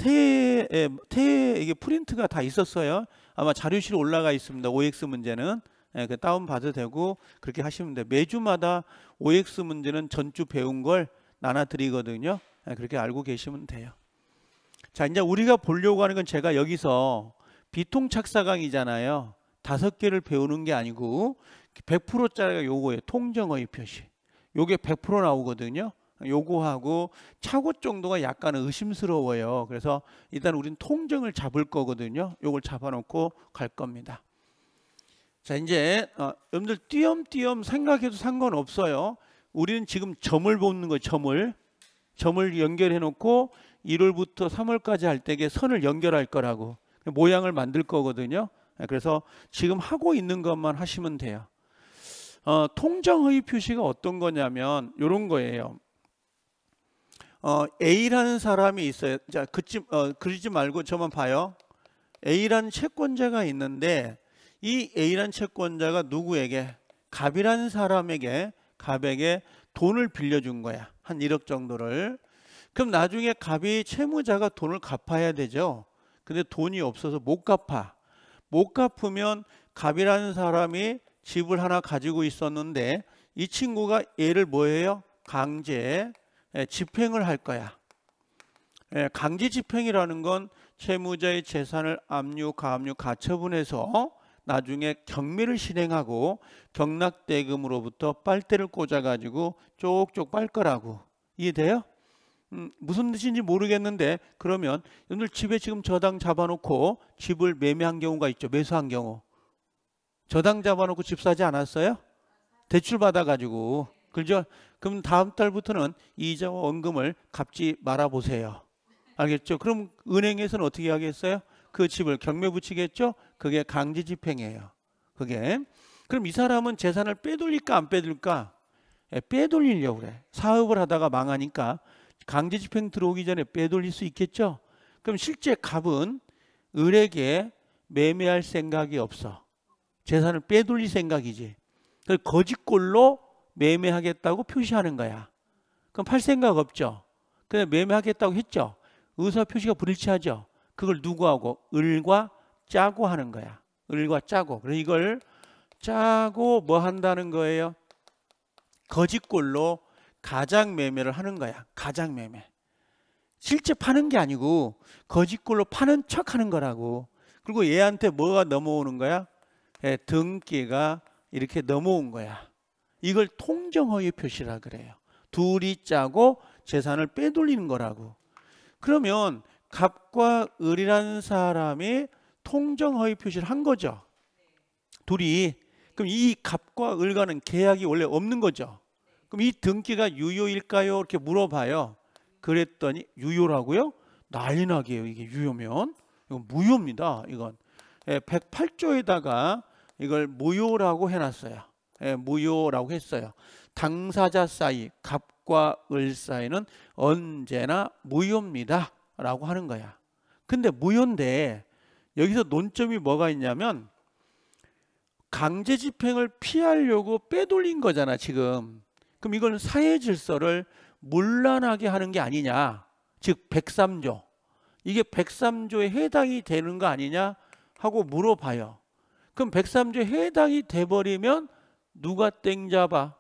이게 프린트가 다 있었어요. 아마 자료실에 올라가 있습니다. OX 문제는 그 다운 받아도 되고 그렇게 하시면 돼요. 매주마다 OX 문제는 전주 배운 걸 나눠 드리거든요. 그렇게 알고 계시면 돼요. 자, 이제 우리가 보려고 하는 건, 제가 여기서 비통착사강이잖아요. 5개를 배우는 게 아니고 100%짜리가 요거예요. 통정어휘 표시. 요게 100% 나오거든요. 요거하고 착오 정도가 약간 의심스러워요. 그래서 일단 우린 통정을 잡을 거거든요. 요걸 잡아놓고 갈 겁니다. 자, 이제 여러분들 띄엄띄엄 생각해도 상관없어요. 우리는 지금 점을 보는 거예요. 점을 연결해 놓고 1월부터 3월까지 할 때에 선을 연결할 거라고, 모양을 만들 거거든요. 그래서 지금 하고 있는 것만 하시면 돼요. 통정어휘 표시가 어떤 거냐면 이런 거예요. A라는 사람이 있어요. 자, 그리지 말고 저만 봐요. A라는 채권자가 있는데, 이 A라는 채권자가 누구에게? 갑이라는 사람에게, 갑에게 돈을 빌려준 거야. 한 1억 정도를. 그럼 나중에 갑이 채무자가 돈을 갚아야 되죠. 근데 돈이 없어서 못 갚아. 못 갚으면 갑이라는 사람이 집을 하나 가지고 있었는데, 이 친구가 얘를 뭐예요? 강제 집행을 할 거야. 강제 집행이라는 건 채무자의 재산을 압류, 가압류, 가처분해서 나중에 경매를 실행하고 경락대금으로부터 빨대를 꽂아가지고 쪽쪽 빨 거라고. 이해돼요? 무슨 뜻인지 모르겠는데, 그러면 여러분들 집에 지금 저당 잡아놓고 집을 매매한 경우가 있죠. 매수한 경우. 저당 잡아놓고 집 사지 않았어요? 대출 받아가지고. 그죠? 그럼 다음 달부터는 이자와 원금을 갚지 말아보세요. 알겠죠? 그럼 은행에서는 어떻게 하겠어요? 그 집을 경매 붙이겠죠? 그게 강제 집행이에요. 그게. 그럼 이 사람은 재산을 빼돌릴까 안 빼돌릴까? 빼돌리려고 그래. 사업을 하다가 망하니까 강제 집행 들어오기 전에 빼돌릴 수 있겠죠? 그럼 실제 갑은 을에게 매매할 생각이 없어. 재산을 빼돌릴 생각이지. 그래서 거짓골로 매매하겠다고 표시하는 거야. 그럼 팔 생각 없죠? 그냥 매매하겠다고 했죠? 의사 표시가 불일치하죠? 그걸 누구하고? 을과 짜고 하는 거야. 을과 짜고. 그래서 이걸 짜고 뭐 한다는 거예요? 거짓골로 가장 매매를 하는 거야. 가장 매매. 실제 파는 게 아니고 거짓골로 파는 척 하는 거라고. 그리고 그리고 얘한테 뭐가 넘어오는 거야? 예, 등기가 이렇게 넘어온 거야. 이걸 통정허위 표시라 그래요. 둘이 짜고 재산을 빼돌리는 거라고. 그러면 갑과 을이라는 사람이 통정허위 표시를 한 거죠. 둘이. 그럼 이 갑과 을과는 계약이 원래 없는 거죠. 그럼 이 등기가 유효일까요? 이렇게 물어봐요. 그랬더니 유효라고요? 난리 나게요. 이게 유효면. 이건 무효입니다. 이건 108조에다가 이걸 무효라고 해놨어요. 무효라고 했어요. 당사자 사이, 갑과 을 사이는 언제나 무효입니다 라고 하는 거야. 근데 무효인데 여기서 논점이 뭐가 있냐면 강제 집행을 피하려고 빼돌린 거잖아 지금. 그럼 이건 사회 질서를 문란하게 하는 게 아니냐. 즉 103조. 이게 103조에 해당이 되는 거 아니냐 하고 물어봐요. 그럼 103조에 해당이 돼버리면 누가 땡 잡아?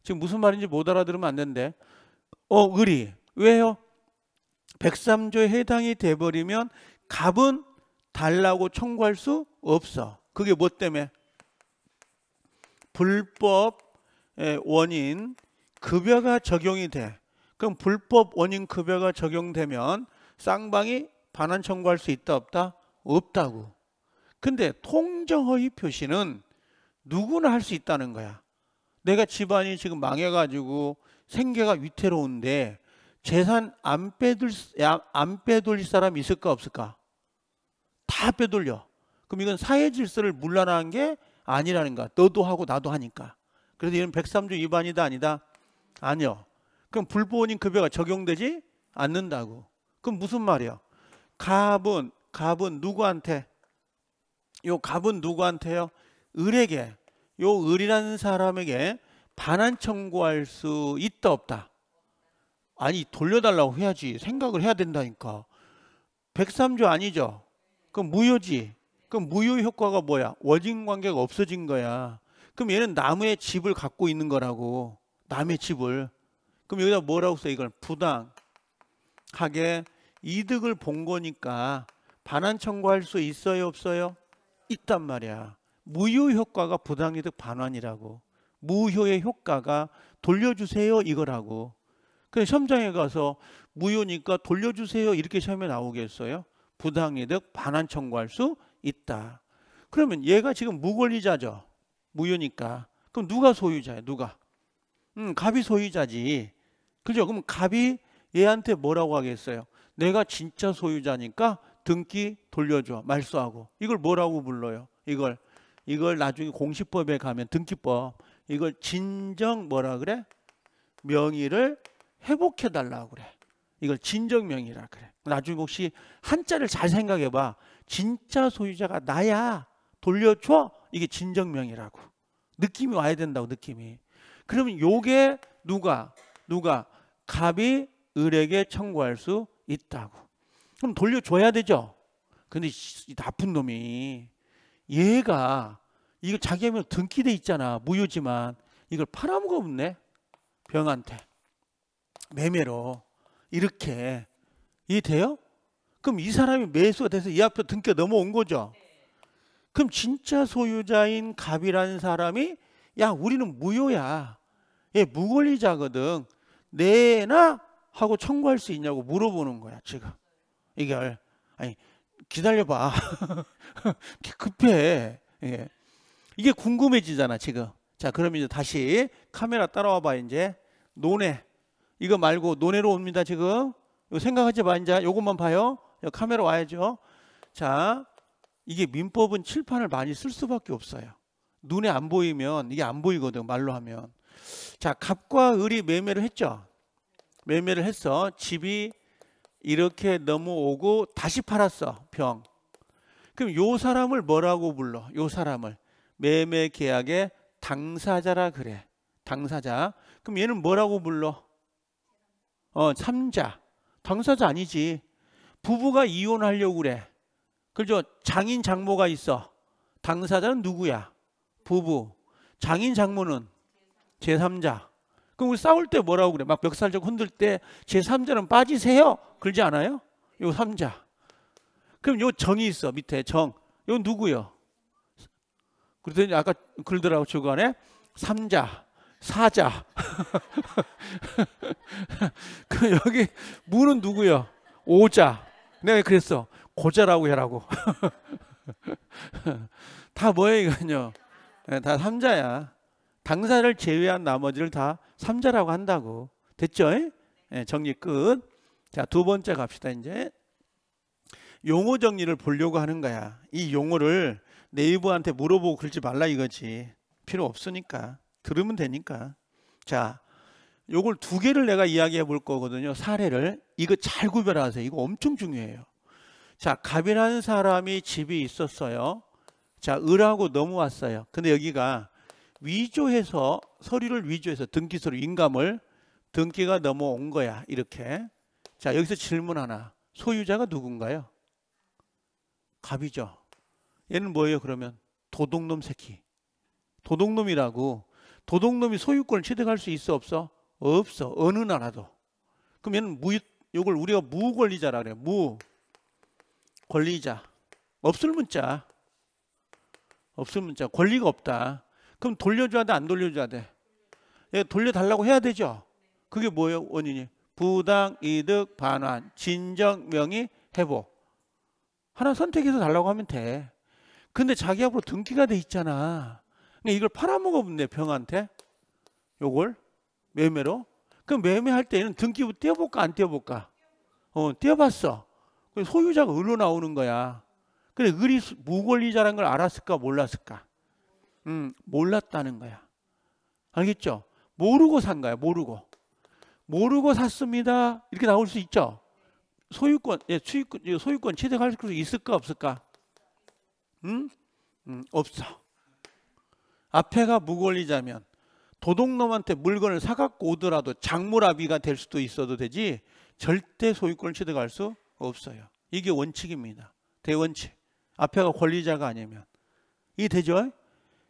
지금 무슨 말인지 못 알아들으면 안 되는데. 을이. 왜요? 103조에 해당이 돼버리면 갑은 달라고 청구할 수 없어. 그게 뭐 때문에? 불법 원인 급여가 적용이 돼. 그럼 불법 원인 급여가 적용되면 쌍방이 반환 청구할 수 있다 없다? 없다고. 근데 통정허위 표시는 누구나 할 수 있다는 거야. 내가 집안이 지금 망해가지고 생계가 위태로운데 재산 안 빼돌릴 사람이 있을까 없을까? 다 빼돌려. 그럼 이건 사회 질서를 문란한 게 아니라는 거야. 너도 하고 나도 하니까. 그래서 이건 103조 위반이다 아니다? 아니요. 그럼 불법원인 급여가 적용되지 않는다고. 그럼 무슨 말이야? 갑은 누구한테? 요 갑은 누구한테요? 을에게. 요 을이라는 사람에게 반환 청구할 수 있다 없다? 아니 돌려달라고 해야지. 생각을 해야 된다니까. 103조 아니죠? 그럼 무효지. 그럼 무효 효과가 뭐야? 원인 관계가 없어진 거야. 그럼 얘는 남의 집을 갖고 있는 거라고. 남의 집을. 그럼 여기다 뭐라고 써? 이걸 부당하게 이득을 본 거니까 반환 청구할 수 있어요 없어요? 있단 말이야. 무효 효과가 부당이득 반환이라고. 무효의 효과가 돌려주세요 이거라고. 그래서 시험장에 가서 무효니까 돌려주세요 이렇게 시험에 나오겠어요? 부당이득 반환 청구할 수 있다. 그러면 얘가 지금 무권리자죠. 무효니까. 그럼 누가 소유자야? 누가? 갑이 소유자지. 그죠? 그럼 갑이 얘한테 뭐라고 하겠어요? 내가 진짜 소유자니까 등기 돌려줘. 말소하고. 이걸 뭐라고 불러요? 이걸 나중에 공시법에 가면 등기법. 이걸 진정 뭐라 그래? 명의를 회복해 달라고 그래. 이걸 진정 명의라 그래. 나중에 혹시 한자를 잘 생각해 봐. 진짜 소유자가 나야. 돌려줘. 이게 진정 명의라고. 느낌이 와야 된다고 느낌이. 그러면 요게 누가 갑이 을에게 청구할 수 있다고. 그럼 돌려줘야 되죠. 근데 이 나쁜 놈이 얘가 이거 자기 명의로 등기돼 있잖아. 무효지만 이걸 팔아먹었네. 병한테. 매매로. 이렇게. 이해돼요? 그럼 이 사람이 매수가 돼서 이 앞에 등기가 넘어온 거죠. 그럼 진짜 소유자인 갑이라는 사람이 야 우리는 무효야. 얘 무권리자거든. 내나 하고 청구할 수 있냐고 물어보는 거야 지금. 이걸 아니 기다려봐. 급해. 이게 궁금해지잖아 지금. 자 그럼 이제 다시 카메라 따라와 봐. 이제 논해. 이거 말고 논해로 옵니다 지금. 이거 생각하지 마. 이제 요것만 봐요. 카메라 와야죠. 자 이게 민법은 칠판을 많이 쓸 수밖에 없어요. 눈에 안 보이면 이게 안 보이거든 말로 하면. 자 갑과 을이 매매를 했죠. 매매를 했어. 집이 이렇게 넘어오고 다시 팔았어. 병. 그럼 요 사람을 뭐라고 불러? 요 사람을 매매 계약의 당사자라 그래. 당사자. 그럼 얘는 뭐라고 불러? 3자. 당사자 아니지. 부부가 이혼하려고 그래. 그죠? 장인 장모가 있어. 당사자는 누구야? 부부. 장인 장모는 제3자. 그럼 우리 싸울 때 뭐라고 그래? 막 멱살잡고 흔들 때 제3자는 빠지세요. 그러지 않아요? 요 3자. 그럼 요 정이 있어. 밑에 정. 이건 누구요? 그랬더니 아까 그러더라고 주관에 삼자, 사자. 그 여기 무는 누구요? 오자. 내가 그랬어. 고자라고 해라고. 다 뭐예요 이건요? 다 삼자야. 당사를 제외한 나머지를 다 삼자라고 한다고. 됐죠? 정리 끝. 자, 두 번째 갑시다. 이제 용어 정리를 보려고 하는 거야. 이 용어를 네이버한테 물어보고 그러지 말라 이거지. 필요 없으니까. 들으면 되니까. 자, 요걸 두 개를 내가 이야기해 볼 거거든요. 사례를. 이거 잘 구별하세요. 이거 엄청 중요해요. 자, 갑이라는 사람이 집이 있었어요. 자, 을하고 넘어왔어요. 근데 여기가 위조해서, 서류를 위조해서 등기 서류 인감을 등기가 넘어온 거야. 이렇게. 자, 여기서 질문 하나. 소유자가 누군가요? 갑이죠. 얘는 뭐예요 그러면? 도둑놈 새끼. 도둑놈이라고. 도둑놈이 소유권을 취득할 수 있어 없어? 없어. 어느 나라도. 그럼 얘는 이걸 우리가 무권리자라 그래요. 무권리자. 없을 문자. 없을 문자. 권리가 없다. 그럼 돌려줘야 돼? 안 돌려줘야 돼? 얘 돌려달라고 해야 되죠. 그게 뭐예요 원인이? 부당, 이득, 반환, 진정, 명의, 회복. 하나 선택해서 달라고 하면 돼. 근데 자기 앞으로 등기가 돼 있잖아. 그러니까 이걸 팔아먹으면 돼 병한테. 요걸 매매로. 그럼 매매할 때는 등기부 떼어볼까 안 떼어볼까? 떼어봤어. 소유자가 을로 나오는 거야. 그래 을이 무권리자라는 걸 알았을까 몰랐을까? 몰랐다는 거야. 알겠죠? 모르고 산 거야. 모르고 샀습니다. 이렇게 나올 수 있죠. 소유권, 소유권 취득할 수 있을까 없을까? 없어. 앞에가 무권리자면 도둑놈한테 물건을 사갖고 오더라도 장물아비가 될 수도 있어도 되지 절대 소유권을 취득할 수 없어요. 이게 원칙입니다. 대원칙. 앞에가 권리자가 아니면. 이게 되죠?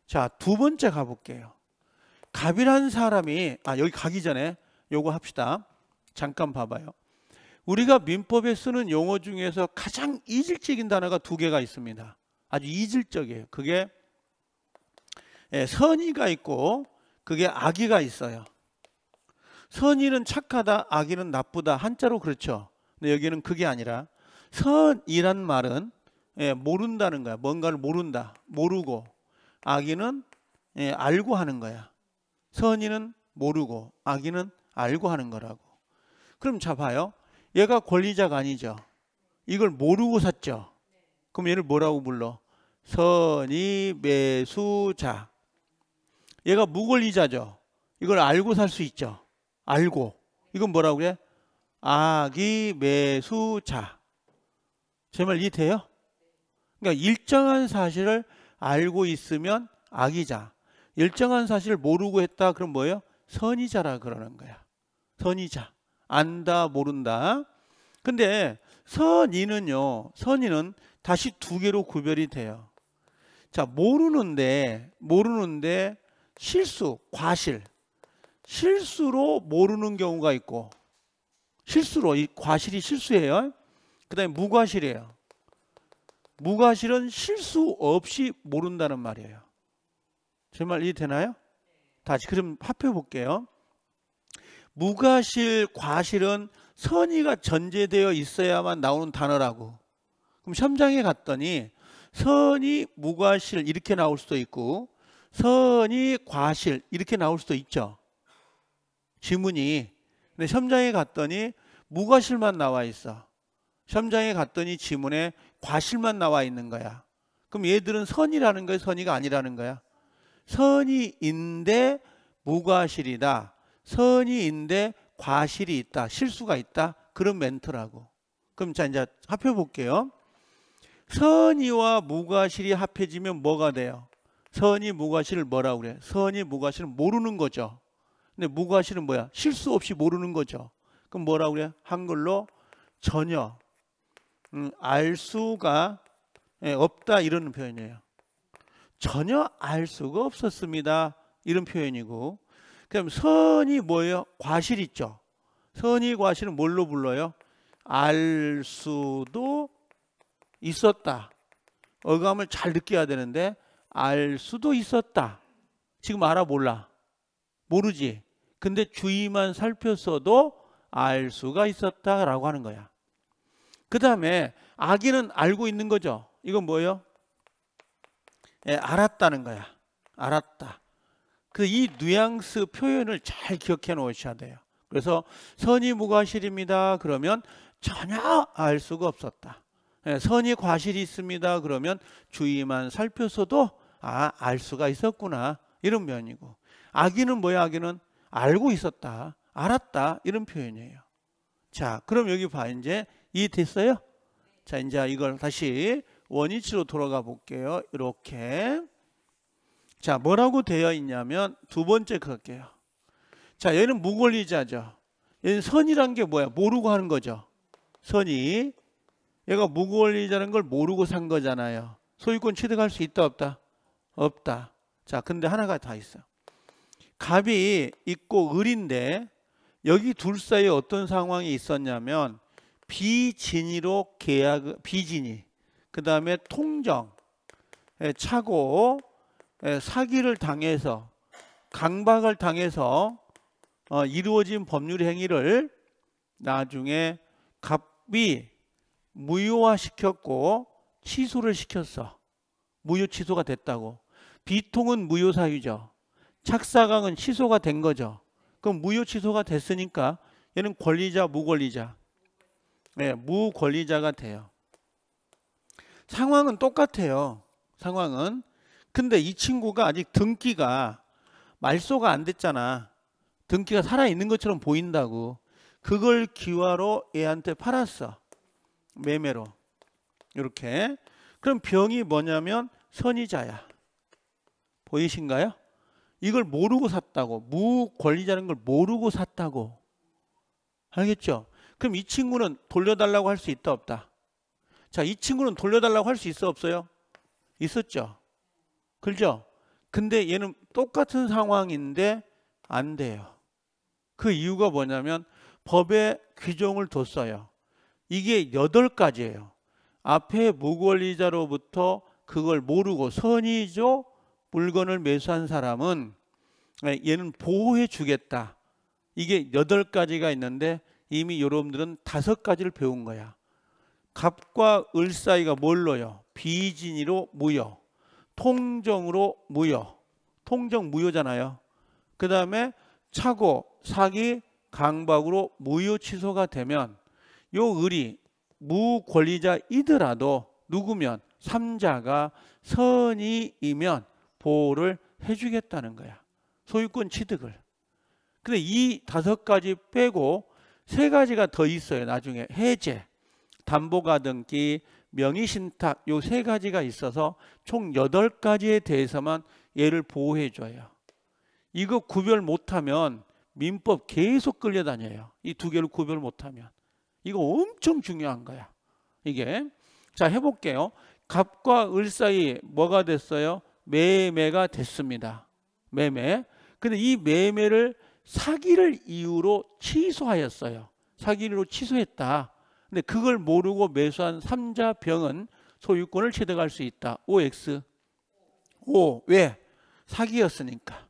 자, 두 번째 가볼게요. 갑이라는 사람이 여기 가기 전에 요거 합시다. 잠깐 봐봐요. 우리가 민법에 쓰는 용어 중에서 가장 이질적인 단어가 두 개가 있습니다. 아주 이질적이에요. 그게 선의가 있고 그게 악의가 있어요. 선의는 착하다, 악의는 나쁘다. 한자로 그렇죠. 근데 여기는 그게 아니라 선이란 말은 모른다는 거야. 뭔가를 모른다. 모르고. 악의는 알고 하는 거야. 선의는 모르고 악의는 알고 하는 거라고. 그럼 자 봐요. 얘가 권리자가 아니죠. 이걸 모르고 샀죠. 그럼 얘를 뭐라고 불러? 선의 매수자. 얘가 무권리자죠. 이걸 알고 살 수 있죠. 알고. 이건 뭐라고 그래? 악의 매수자. 제 말 이해돼요? 그러니까 일정한 사실을 알고 있으면 악의자. 일정한 사실을 모르고 했다. 그럼 뭐예요? 선의자라 그러는 거야. 선의자. 안다, 모른다. 근데 선의는요. 선의는 다시 두 개로 구별이 돼요. 자, 모르는데 실수, 과실. 실수로 모르는 경우가 있고 실수로 이 과실이 실수예요. 그다음에 무과실이에요. 무과실은 실수 없이 모른다는 말이에요. 제 말 이해되나요? 다시 그럼 합해 볼게요. 무과실, 과실은 선의가 전제되어 있어야만 나오는 단어라고. 그럼 시험장에 갔더니 선의, 무과실 이렇게 나올 수도 있고 선의, 과실 이렇게 나올 수도 있죠. 지문이. 근데 시험장에 갔더니 무과실만 나와 있어. 시험장에 갔더니 지문에 과실만 나와 있는 거야. 그럼 얘들은 선이라는 거야, 선의가 아니라는 거야? 선의인데 무과실이다. 선의인데 과실이 있다. 실수가 있다. 그런 멘트라고. 그럼 자 이제 합해 볼게요. 선의와 무과실이 합해지면 뭐가 돼요? 선의, 무과실을 뭐라고 그래? 선의, 무과실은 모르는 거죠. 근데 무과실은 뭐야? 실수 없이 모르는 거죠. 그럼 뭐라고 그래? 한글로 전혀 알 수가 없다 이런 표현이에요. 전혀 알 수가 없었습니다. 이런 표현이고. 그럼 선이 뭐예요? 과실 있죠. 선의, 과실은 뭘로 불러요? 알 수도 있었다. 어감을 잘 느껴야 되는데 알 수도 있었다. 지금 알아 몰라? 모르지. 근데 주의만 살폈어도 알 수가 있었다라고 하는 거야. 그 다음에 아기는 알고 있는 거죠. 이건 뭐예요? 알았다는 거야. 알았다. 그 이 뉘앙스 표현을 잘 기억해 놓으셔야 돼요. 그래서 선이 무과실입니다. 그러면 전혀 알 수가 없었다. 선이 과실이 있습니다. 그러면 주의만 살폈어도 알 수가 있었구나. 이런 면이고. 아기는 뭐야? 아기는 알고 있었다. 알았다. 이런 표현이에요. 자, 그럼 여기 봐. 이제 이해됐어요? 자, 이제 이걸 다시 원위치로 돌아가 볼게요. 이렇게. 자, 뭐라고 되어 있냐면 두 번째 갈게요. 자, 얘는 무권리자죠. 얘는 선이란 게 뭐야? 모르고 하는 거죠. 선이. 얘가 무권리자는 걸 모르고 산 거잖아요. 소유권 취득할 수 있다 없다? 없다. 자, 근데 하나가 다 있어. 갑이 있고 을인데 여기 둘 사이에 어떤 상황이 있었냐면 비진이로 계약, 비진이. 그 다음에 통정, 차고, 사기를 당해서 강박을 당해서 이루어진 법률 행위를 나중에 갑이 무효화시켰고 취소를 시켰어. 무효 취소가 됐다고. 비통은 무효 사유죠. 착사강은 취소가 된 거죠. 그럼 무효 취소가 됐으니까 얘는 권리자 무권리자? 네, 무권리자가 돼요. 상황은 똑같아요. 상황은. 근데 이 친구가 아직 등기가 말소가 안 됐잖아. 등기가 살아있는 것처럼 보인다고. 그걸 기화로 얘한테 팔았어. 매매로. 이렇게. 그럼 병이 뭐냐면 선의자야. 보이신가요? 이걸 모르고 샀다고. 무권리자는 걸 모르고 샀다고. 알겠죠? 그럼 이 친구는 돌려달라고 할 수 있다 없다? 자, 이 친구는 돌려달라고 할 수 있어 없어요? 있었죠. 그렇죠? 근데 얘는 똑같은 상황인데 안 돼요. 그 이유가 뭐냐면 법에 규정을 뒀어요. 이게 8가지예요. 앞에 무권리자로부터 그걸 모르고 선의죠 물건을 매수한 사람은 얘는 보호해 주겠다. 이게 8가지가 있는데 이미 여러분들은 5가지를 배운 거야. 갑과 을 사이가 뭘로요? 비진이로 무효, 통정으로 무효. 통정 무효잖아요. 그 다음에 차고, 사기, 강박으로 무효 취소가 되면 요 을이 무권리자이더라도 누구면 3자가 선의이면 보호를 해주겠다는 거야. 소유권 취득을. 근데 이 5가지 빼고 3가지가 더 있어요. 나중에 해제, 담보가등기, 명의신탁 요 3가지가 있어서 총 8가지에 대해서만 얘를 보호해 줘요. 이거 구별 못하면 민법 계속 끌려다녀요. 이 2개를 구별 못하면. 이거 엄청 중요한 거야. 이게. 자, 해볼게요. 갑과 을 사이 뭐가 됐어요? 매매가 됐습니다. 매매. 근데 이 매매를 사기를 이유로 취소하였어요. 사기로 취소했다. 근데 그걸 모르고 매수한 3자 병은 소유권을 취득할 수 있다. OX. O. 왜? 사기였으니까.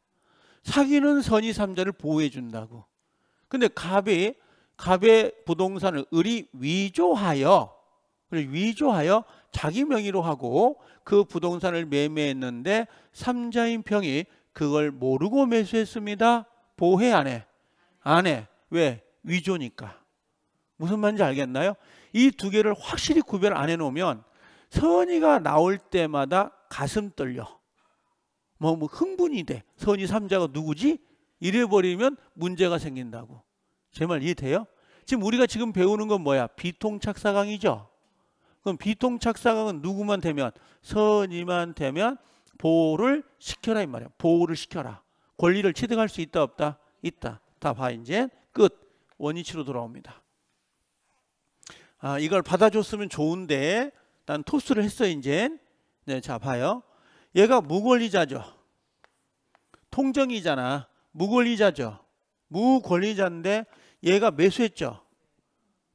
사기는 선의 3자를 보호해 준다고. 근데 갑의 부동산을 을이 위조하여 자기 명의로 하고 그 부동산을 매매했는데 3자인 병이 그걸 모르고 매수했습니다. 보호해 안 해? 안 해. 왜? 위조니까. 무슨 말인지 알겠나요? 이 2개를 확실히 구별 안 해놓으면 선의가 나올 때마다 가슴 떨려. 뭐 흥분이 돼. 선의 3자가 누구지? 이래버리면 문제가 생긴다고. 제 말 이해돼요? 지금 우리가 지금 배우는 건 뭐야? 비통착사강이죠. 그럼 비통착사강은 누구만 되면? 선의만 되면 보호를 시켜라 이 말이야. 보호를 시켜라. 권리를 취득할 수 있다 없다? 있다. 다 봐 이제. 끝. 원위치로 돌아옵니다. 이걸 받아줬으면 좋은데 난 토스를 했어요 이제. 네, 자 봐요. 얘가 무권리자죠. 통정이잖아. 무권리자죠. 무권리자인데 얘가 매수했죠.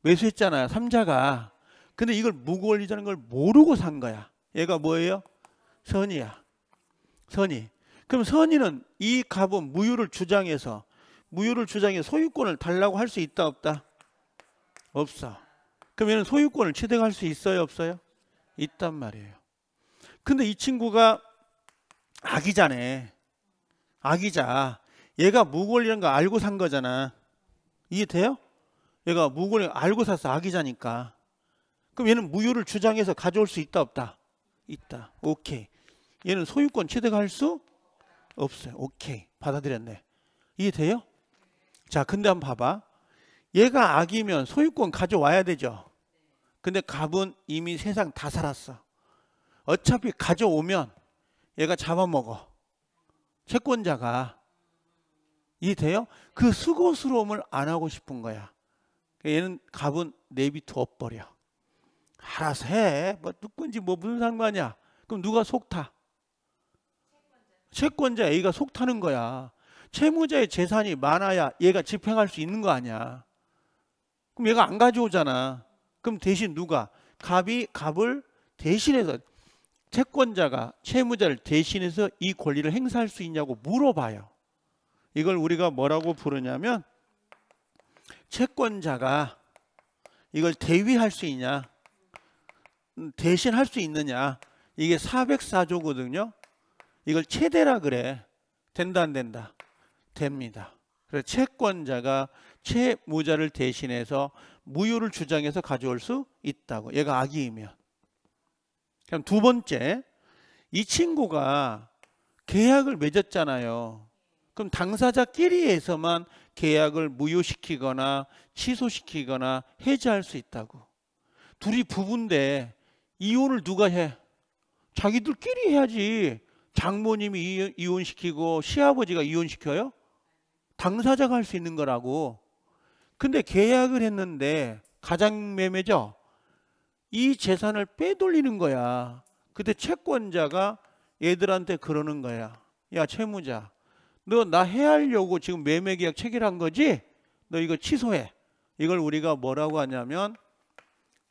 매수했잖아요. 3자가. 근데 이걸 무권리자는 걸 모르고 산 거야. 얘가 뭐예요? 선이야. 선이. 그럼 선이는 이 갑은 무효를 주장해서 소유권을 달라고 할 수 있다 없다? 없어. 그럼 얘는 소유권을 취득할 수 있어요 없어요? 있단 말이에요. 근데 이 친구가 악이자네. 악이자. 얘가 무권리라는 거 알고 산 거잖아. 이해돼요? 얘가 무권리 알고 샀어. 악이자니까. 그럼 얘는 무효를 주장해서 가져올 수 있다 없다? 있다. 오케이. 얘는 소유권 취득할 수 없어요. 오케이. 받아들였네. 이해돼요? 자, 근데 한번 봐봐. 얘가 악이면 소유권 가져와야 되죠. 근데 갑은 이미 세상 다 살았어. 어차피 가져오면 얘가 잡아먹어. 채권자가. 이해돼요? 그 수고스러움을 안 하고 싶은 거야. 얘는 갑은 내비둬 버려. 알아서 해. 뭐 누군지 뭐 무슨 상관이야. 그럼 누가 속타? 채권자 A가 속타는 거야. 채무자의 재산이 많아야 얘가 집행할 수 있는 거 아니야. 그럼 얘가 안 가져오잖아. 그럼 대신 누가? 갑이 갑을 대신해서, 채권자가 채무자를 대신해서 이 권리를 행사할 수 있냐고 물어봐요. 이걸 우리가 뭐라고 부르냐면, 채권자가 이걸 대위할 수 있냐, 대신 할 수 있느냐. 이게 404조거든요. 이걸 최대라 그래. 된다 안 된다? 됩니다. 그래서 채권자가 채무자를 대신해서 무효를 주장해서 가져올 수 있다고. 얘가 악의이면. 그럼 두 번째, 이 친구가 계약을 맺었잖아요. 그럼 당사자끼리에서만 계약을 무효시키거나 취소시키거나 해지할 수 있다고. 둘이 부부인데 이혼을 누가 해? 자기들끼리 해야지. 장모님이 이혼시키고 시아버지가 이혼시켜요? 당사자가 할 수 있는 거라고. 근데 계약을 했는데 가장매매죠. 이 재산을 빼돌리는 거야. 그때 채권자가 얘들한테 그러는 거야. 야, 채무자, 너 나 해하려고 지금 매매계약 체결한 거지? 너 이거 취소해. 이걸 우리가 뭐라고 하냐면,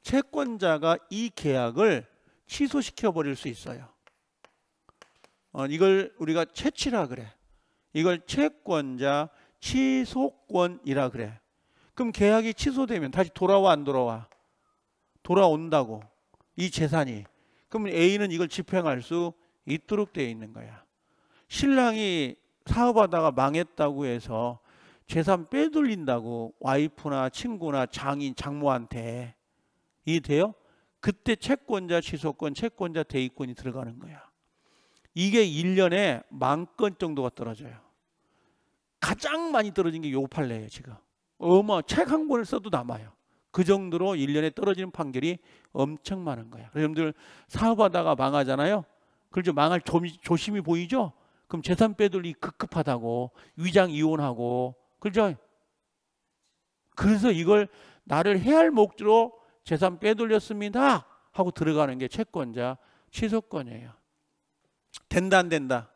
채권자가 이 계약을 취소시켜 버릴 수 있어요. 이걸 우리가 채취라 그래. 이걸 채권자 취소권이라 그래. 그럼 계약이 취소되면 다시 돌아와 안 돌아와? 돌아온다고. 이 재산이. 그러면 A는 이걸 집행할 수 있도록 되어 있는 거야. 신랑이 사업하다가 망했다고 해서 재산 빼돌린다고 와이프나 친구나 장인, 장모한테. 이해돼요? 그때 채권자 취소권, 채권자 대위권이 들어가는 거야. 이게 1년에 10,000건 정도가 떨어져요. 가장 많이 떨어진 게 요 판례예요 지금. 책 한 권을 써도 남아요. 그 정도로 1년에 떨어지는 판결이 엄청 많은 거야. 그래서 여러분들 사업하다가 망하잖아요. 그걸 좀 망할 조심이 보이죠? 그럼 재산 빼돌리기 급급하다고 위장 이혼하고, 그렇죠? 그래서 이걸 나를 해할 목적으로 재산 빼돌렸습니다 하고 들어가는 게 채권자 취소권이에요. 된다 안 된다?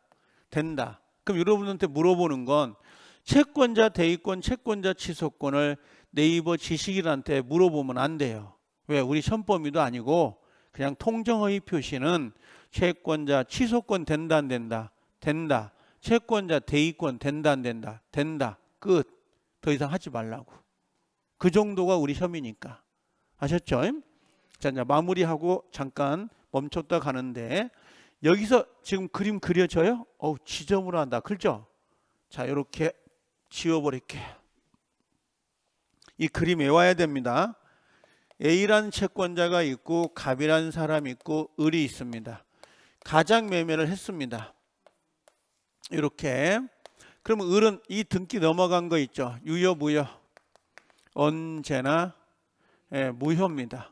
된다. 그럼 여러분한테 물어보는 건, 채권자 대위권, 채권자 취소권을 네이버 지식인한테 물어보면 안 돼요. 왜? 우리 시험범위도 아니고 그냥 통정의 표시는 채권자 취소권 된다 안 된다? 된다. 채권자 대위권 된다 안 된다? 된다. 끝. 더 이상 하지 말라고. 그 정도가 우리 시험이니까. 아셨죠? 자, 이제 마무리하고 잠깐 멈췄다 가는데, 여기서 지금 그림 그려져요? 지저분하다. 그렇죠? 자, 이렇게 지워버릴게. 이 그림 외워야 됩니다. A라는 채권자가 있고 갑이라는 사람이 있고 을이 있습니다. 가장매매를 했습니다. 이렇게. 그러면 을은 이 등기 넘어간 거 있죠. 유효 무효? 언제나 무효입니다.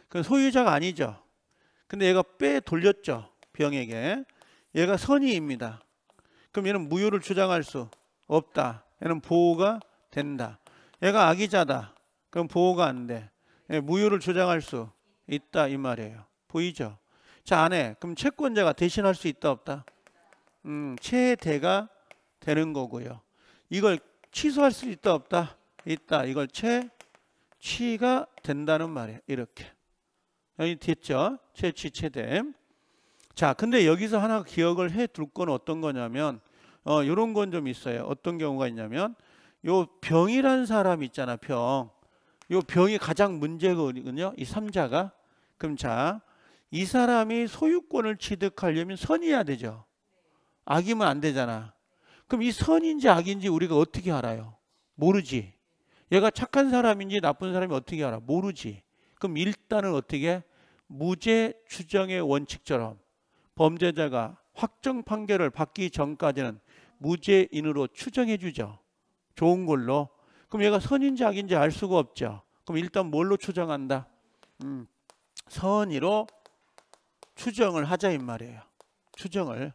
그 소유자가 아니죠. 근데 얘가 빼돌렸죠. 병에게. 얘가 선의입니다. 그럼 얘는 무효를 주장할 수 없다. 얘는 보호가 된다. 얘가 악의자다. 그럼 보호가 안 돼. 무효를 주장할 수 있다 이 말이에요. 보이죠? 자, 안 해. 그럼 채권자가 대신할 수 있다 없다? 최대가 되는 거고요. 이걸 취소할 수 있다 없다? 있다. 이걸 취가 된다는 말이에요. 이렇게. 여기 됐죠? 최취 최대. 자, 근데 여기서 하나 기억을 해 둘 건 어떤 거냐면 요런 건 좀 있어요. 어떤 경우가 있냐면 요 병이란 사람 있잖아. 병. 요 병이 가장 문제거든요. 이 삼자가. 그럼 자, 이 사람이 소유권을 취득하려면 선이어야 되죠. 악이면 안 되잖아. 그럼 이 선인지 악인지 우리가 어떻게 알아요? 모르지. 얘가 착한 사람인지 나쁜 사람이 어떻게 알아? 모르지. 그럼 일단은 어떻게? 무죄 추정의 원칙처럼 범죄자가 확정 판결을 받기 전까지는 무죄인으로 추정해 주죠. 좋은 걸로. 그럼 얘가 선인지 악인지 알 수가 없죠. 그럼 일단 뭘로 추정한다? 선의로 추정을 하자 이 말이에요. 추정을.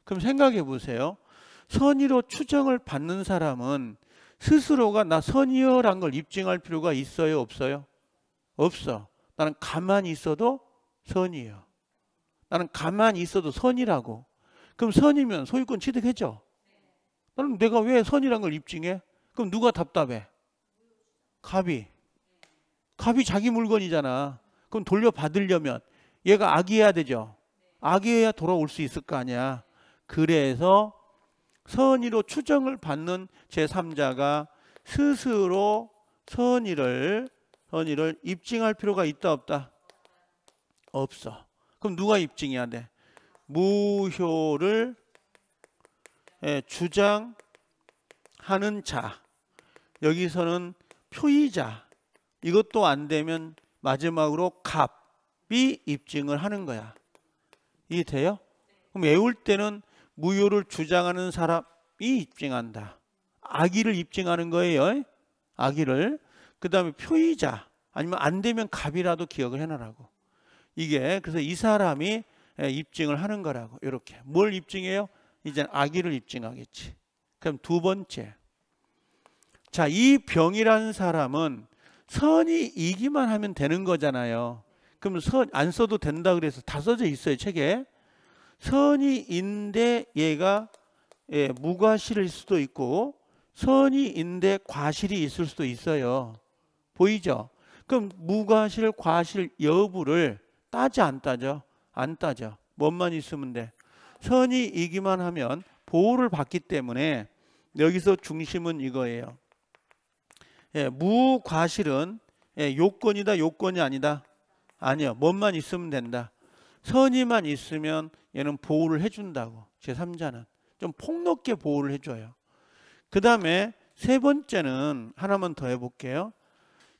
그럼 생각해 보세요. 선의로 추정을 받는 사람은 스스로가 나 선의어란 걸 입증할 필요가 있어요? 없어요? 없어. 나는 가만히 있어도 선이에요. 나는 가만히 있어도 선이라고. 그럼 선이면 소유권 취득했죠? 나는 내가 왜 선이란 걸 입증해? 그럼 누가 답답해? 갑이. 갑이 자기 물건이잖아. 그럼 돌려받으려면 얘가 악이어야 되죠. 악이어야 돌아올 수 있을 거 아니야. 그래서 선의로 추정을 받는 제3자가 스스로 선의를 입증할 필요가 있다 없다? 없어. 그럼 누가 입증해야 돼? 무효를 주장하는 자. 여기서는 표의자. 이것도 안 되면 마지막으로 갑이 입증을 하는 거야. 이해 돼요? 그럼 외울 때는 무효를 주장하는 사람이 입증한다. 악의를 입증하는 거예요. 악의를. 그 다음에 표의자 아니면 안 되면 갑이라도 기억을 해놔라고. 이게 그래서 이 사람이 입증을 하는 거라고. 이렇게. 뭘 입증해요? 이제 악의를 입증하겠지. 그럼 두 번째. 자, 이 병이라는 사람은 선이 이기만 하면 되는 거잖아요. 그럼 선 안 써도 된다 그래서 다 써져 있어요. 책에. 선의인데 얘가 무과실일 수도 있고 선의인데 과실이 있을 수도 있어요. 보이죠? 그럼 무과실, 과실 여부를 따져 안 따져? 안 따져. 뭐만 있으면 돼? 선의이기만 하면 보호를 받기 때문에 여기서 중심은 이거예요. 무과실은 요건이다, 요건이 아니다? 아니요. 뭐만 있으면 된다. 선의만 있으면 얘는 보호를 해준다고. 제3자는 좀 폭넓게 보호를 해줘요. 그 다음에 세 번째는 하나만 더 해볼게요.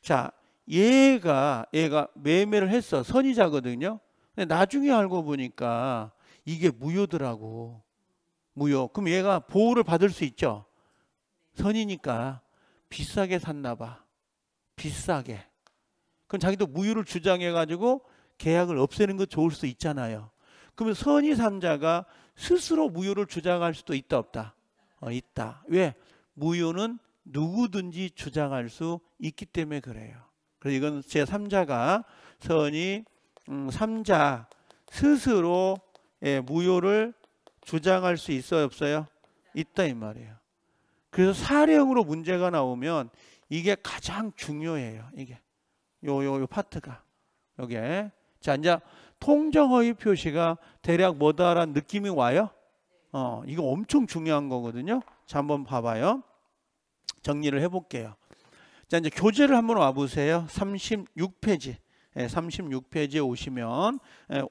자, 얘가 매매를 했어. 선의자거든요. 근데 나중에 알고 보니까 이게 무효더라고. 무효. 그럼 얘가 보호를 받을 수 있죠. 선이니까 비싸게 샀나 봐. 비싸게. 그럼 자기도 무효를 주장해가지고 계약을 없애는 거 좋을 수 있잖아요. 그러면 선의 3자가 스스로 무효를 주장할 수도 있다 없다? 있다. 왜? 무효는 누구든지 주장할 수 있기 때문에 그래요. 그래서 이건 제3자가 선의 3자 스스로 무효를 주장할 수 있어요 없어요? 있다 이 말이에요. 그래서 사령으로 문제가 나오면 이게 가장 중요해요. 이게 요 파트가 요게. 자, 이제 통정허위 표시가 대략 뭐다라는 느낌이 와요? 이거 엄청 중요한 거거든요. 자, 한번 봐봐요. 정리를 해볼게요. 자, 이제 교재를 한번 와보세요. 36페이지. 36페이지에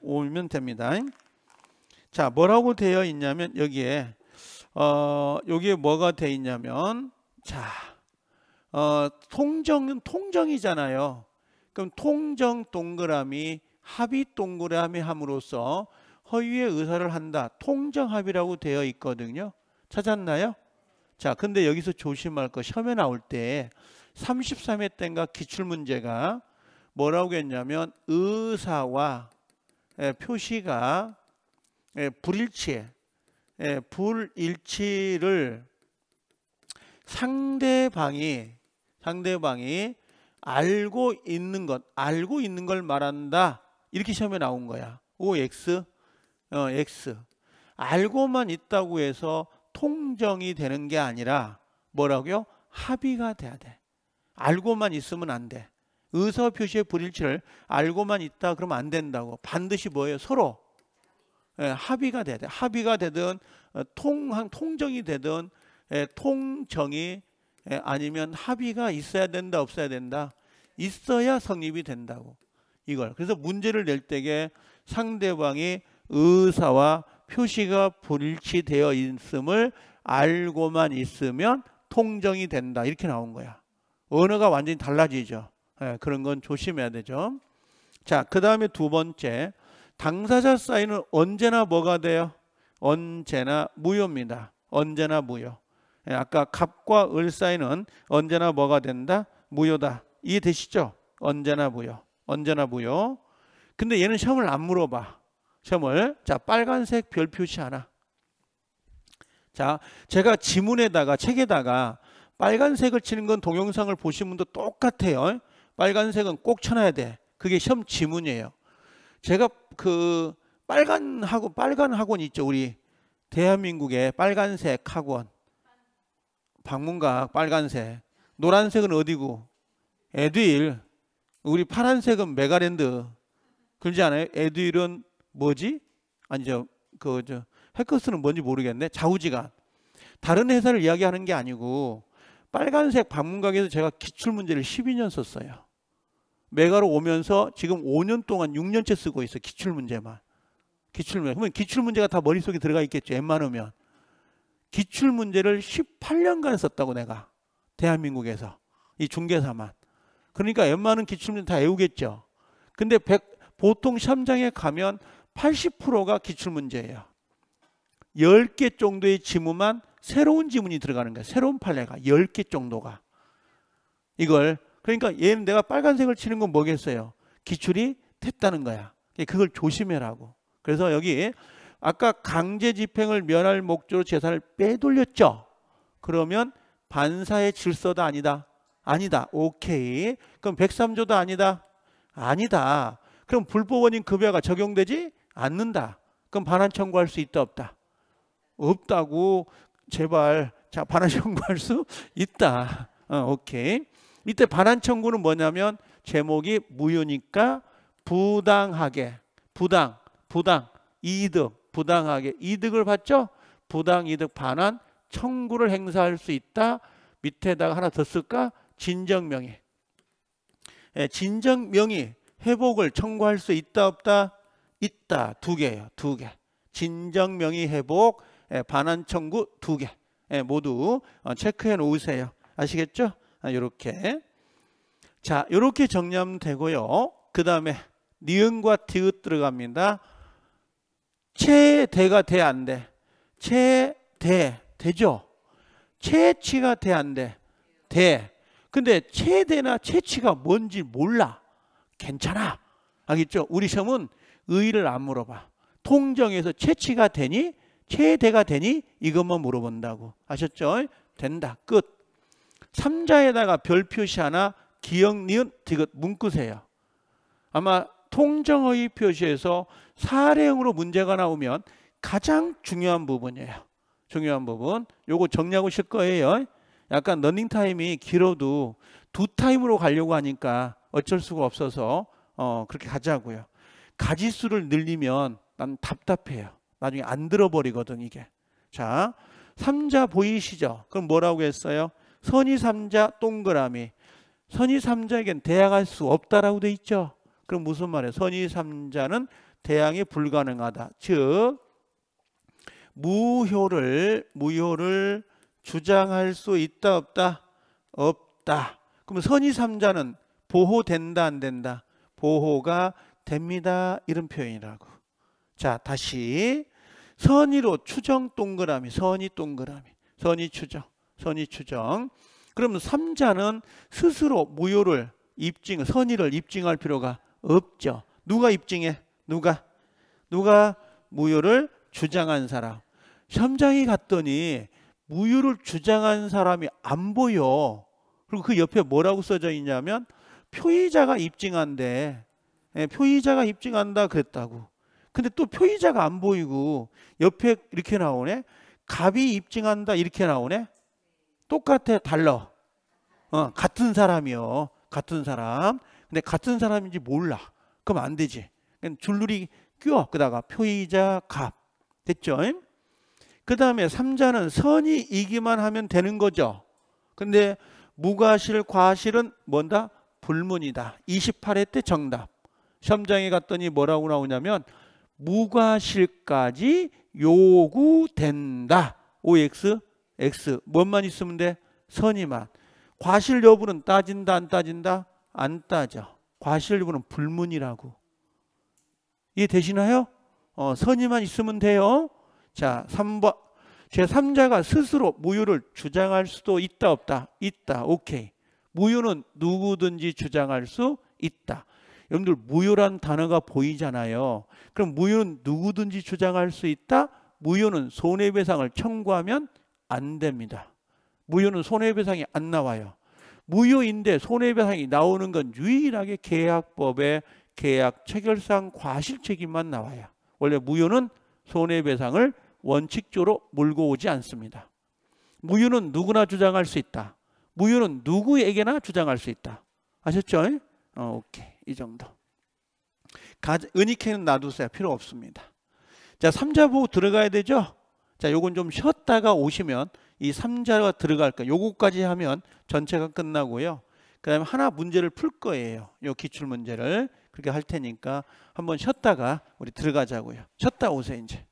오면 됩니다. 자, 뭐라고 되어 있냐면 여기에 여기에 뭐가 되어 있냐면 자, 통정은 통정이잖아요. 그럼 통정 동그라미 합의 동그라미 함으로써 허위의 의사를 한다. 통정합의라고 되어 있거든요. 찾았나요? 자, 근데 여기서 조심할 거 시험에 나올 때 33회 때인가 기출문제가 뭐라고 했냐면 의사와 표시가 불일치를 상대방이 알고 있는 걸 말한다. 이렇게 시험에 나온 거야. OX, X. 알고만 있다고 해서 통정이 되는 게 아니라 뭐라고요? 합의가 돼야 돼. 알고만 있으면 안 돼. 의사 표시의 불일치를 알고만 있다 그러면 안 된다고. 반드시 뭐예요? 서로 합의가 돼야 돼. 합의가 되든 통정이 되든 통정이 아니면 합의가 있어야 된다 없어야 된다. 있어야 성립이 된다고. 이걸. 그래서 문제를 낼 때에 상대방이 의사와 표시가 불일치되어 있음을 알고만 있으면 통정이 된다. 이렇게 나온 거야. 언어가 완전히 달라지죠. 그런 건 조심해야 되죠. 자, 그 다음에 두 번째, 당사자 사인은 언제나 뭐가 돼요? 언제나 무효입니다. 언제나 무효. 아까 갑과 을 사인은 언제나 뭐가 된다? 무효다. 이해되시죠? 언제나 무효. 언제나 무효. 근데 얘는 시험을 안 물어봐. 시험을. 자, 빨간색 별 표시 하나. 자, 제가 지문에다가 책에다가 빨간색을 치는 건 동영상을 보신 분도 똑같아요. 빨간색은 꼭 쳐놔야 돼. 그게 시험 지문이에요. 제가 그 빨간 학원 있죠. 우리 대한민국의 빨간색 학원. 방문각 빨간색. 노란색은 어디고? 에듀윌. 우리 파란색은 메가랜드. 그러지 않아요? 에듀윌은 뭐지? 아니죠. 해커스는 뭔지 모르겠네. 좌우지간. 다른 회사를 이야기하는 게 아니고 빨간색 방문각에서 제가 기출문제를 12년 썼어요. 메가로 오면서 지금 5년 동안 6년째 쓰고 있어. 기출문제만. 기출문제. 그러면 기출문제가 다 머릿속에 들어가 있겠죠. 웬만하면. 기출문제를 18년간 썼다고 내가. 대한민국에서. 이 중개사만. 그러니까 웬만한 기출문제 다 외우겠죠. 근데 보통 시험장에 가면 80%가 기출문제예요. 10개 정도의 지문만 새로운 지문이 들어가는 거야. 새로운 판례가 10개 정도가. 이걸 그러니까 얘는 내가 빨간색을 치는 건 뭐겠어요? 기출이 됐다는 거야. 그걸 조심해라고. 그래서 여기 아까 강제 집행을 면할 목적으로 재산을 빼돌렸죠. 그러면 반사의 질서다 아니다? 아니다. 오케이. 그럼 103조도 아니다? 아니다. 그럼 불법 원인 급여가 적용되지 않는다. 그럼 반환 청구할 수 있다 없다? 없다고. 제발. 자, 반환 청구할 수 있다. 오케이. 이때 반환 청구는 뭐냐면 제목이 무효니까 부당하게 부당 이득 부당하게 이득을 받죠. 부당 이득 반환 청구를 행사할 수 있다. 밑에다가 하나 더 쓸까? 진정명의. 진정명의 회복을 청구할 수 있다 없다? 있다. 두 개예요. 두 개. 진정명의 회복 반환 청구 두 개. 모두 체크해 놓으세요. 아시겠죠? 이렇게. 자, 이렇게 정리하면 되고요. 그 다음에 니은과 디귿 들어갑니다. 체대가 돼 안 돼? 체대 되죠? 체치가 돼 안 돼? 돼. 근데 체대나 체치가 뭔지 몰라. 괜찮아. 알겠죠? 우리 시험은 의의를 안 물어봐. 통정에서 체치가 되니? 체대가 되니? 이것만 물어본다고. 아셨죠? 된다. 끝. 3자에다가 별 표시 하나, 기역, 니은, 디귿 문구세요. 아마 통정의 표시에서 사례형으로 문제가 나오면 가장 중요한 부분이에요. 중요한 부분. 요거 정리하고 실 거예요. 약간 러닝타임이 길어도 2타임으로 가려고 하니까 어쩔 수가 없어서 그렇게 가자고요. 가지수를 늘리면 난 답답해요. 나중에 안 들어버리거든 이게. 자, 3자 보이시죠? 그럼 뭐라고 했어요? 선의 3자 동그라미. 선의 3자에겐 대항할 수 없다라고 돼 있죠. 그럼 무슨 말이에요? 선의 3자는 대항이 불가능하다. 즉 무효를 주장할 수 있다 없다? 없다. 그럼 선의 3자는 보호된다 안 된다? 보호가 됩니다. 이런 표현이라고. 자, 다시 선의로 추정 동그라미. 선의 동그라미. 선의 추정. 선의 추정. 그러면 3자는 스스로 무효를 선의를 입증할 필요가 없죠. 누가 입증해? 누가 무효를 주장한 사람. 시험장에 갔더니 무효를 주장한 사람이 안 보여. 그리고 그 옆에 뭐라고 써져 있냐면 표의자가 입증한대. 표의자가 입증한다 그랬다고. 근데 또 표의자가 안 보이고 옆에 이렇게 나오네. 갑이 입증한다 이렇게 나오네. 똑같아 달라. 같은 사람이요. 같은 사람. 근데 같은 사람인지 몰라. 그럼 안 되지. 줄누리 끼워. 그다가 표의자 갑. 됐죠? 그 다음에 3자는 선이 이기만 하면 되는 거죠. 근데 무과실, 과실은 뭔다? 불문이다. 28회 때 정답. 시험장에 갔더니 뭐라고 나오냐면 무과실까지 요구된다. OX, X. 뭔만 있으면 돼? 선이만. 과실 여부는 따진다, 안 따진다? 안 따져. 과실 여부는 불문이라고. 이해되시나요? 선이만 있으면 돼요. 자, 3번. 제3자가 스스로 무효를 주장할 수도 있다, 없다? 있다. 오케이. 무효는 누구든지 주장할 수 있다. 여러분들 무효란 단어가 보이잖아요. 그럼 무효는 누구든지 주장할 수 있다? 무효는 손해배상을 청구하면 안 됩니다. 무효는 손해배상이 안 나와요. 무효인데 손해배상이 나오는 건 유일하게 계약법에 계약 체결상 과실책임만 나와요. 원래 무효는 손해배상을 원칙적으로 몰고 오지 않습니다. 무효는 누구나 주장할 수 있다. 무효는 누구에게나 주장할 수 있다. 아셨죠? 오케이. 이 정도. 은익회는 놔두세요. 필요 없습니다. 자, 3자 보고 들어가야 되죠? 자, 요건 좀 쉬었다가 오시면 이 3자가 들어갈까? 요거까지 하면 전체가 끝나고요. 그 다음에 하나 문제를 풀 거예요. 요 기출문제를. 그렇게 할 테니까 한번 쉬었다가 우리 들어가자고요. 쉬었다 오세요, 이제.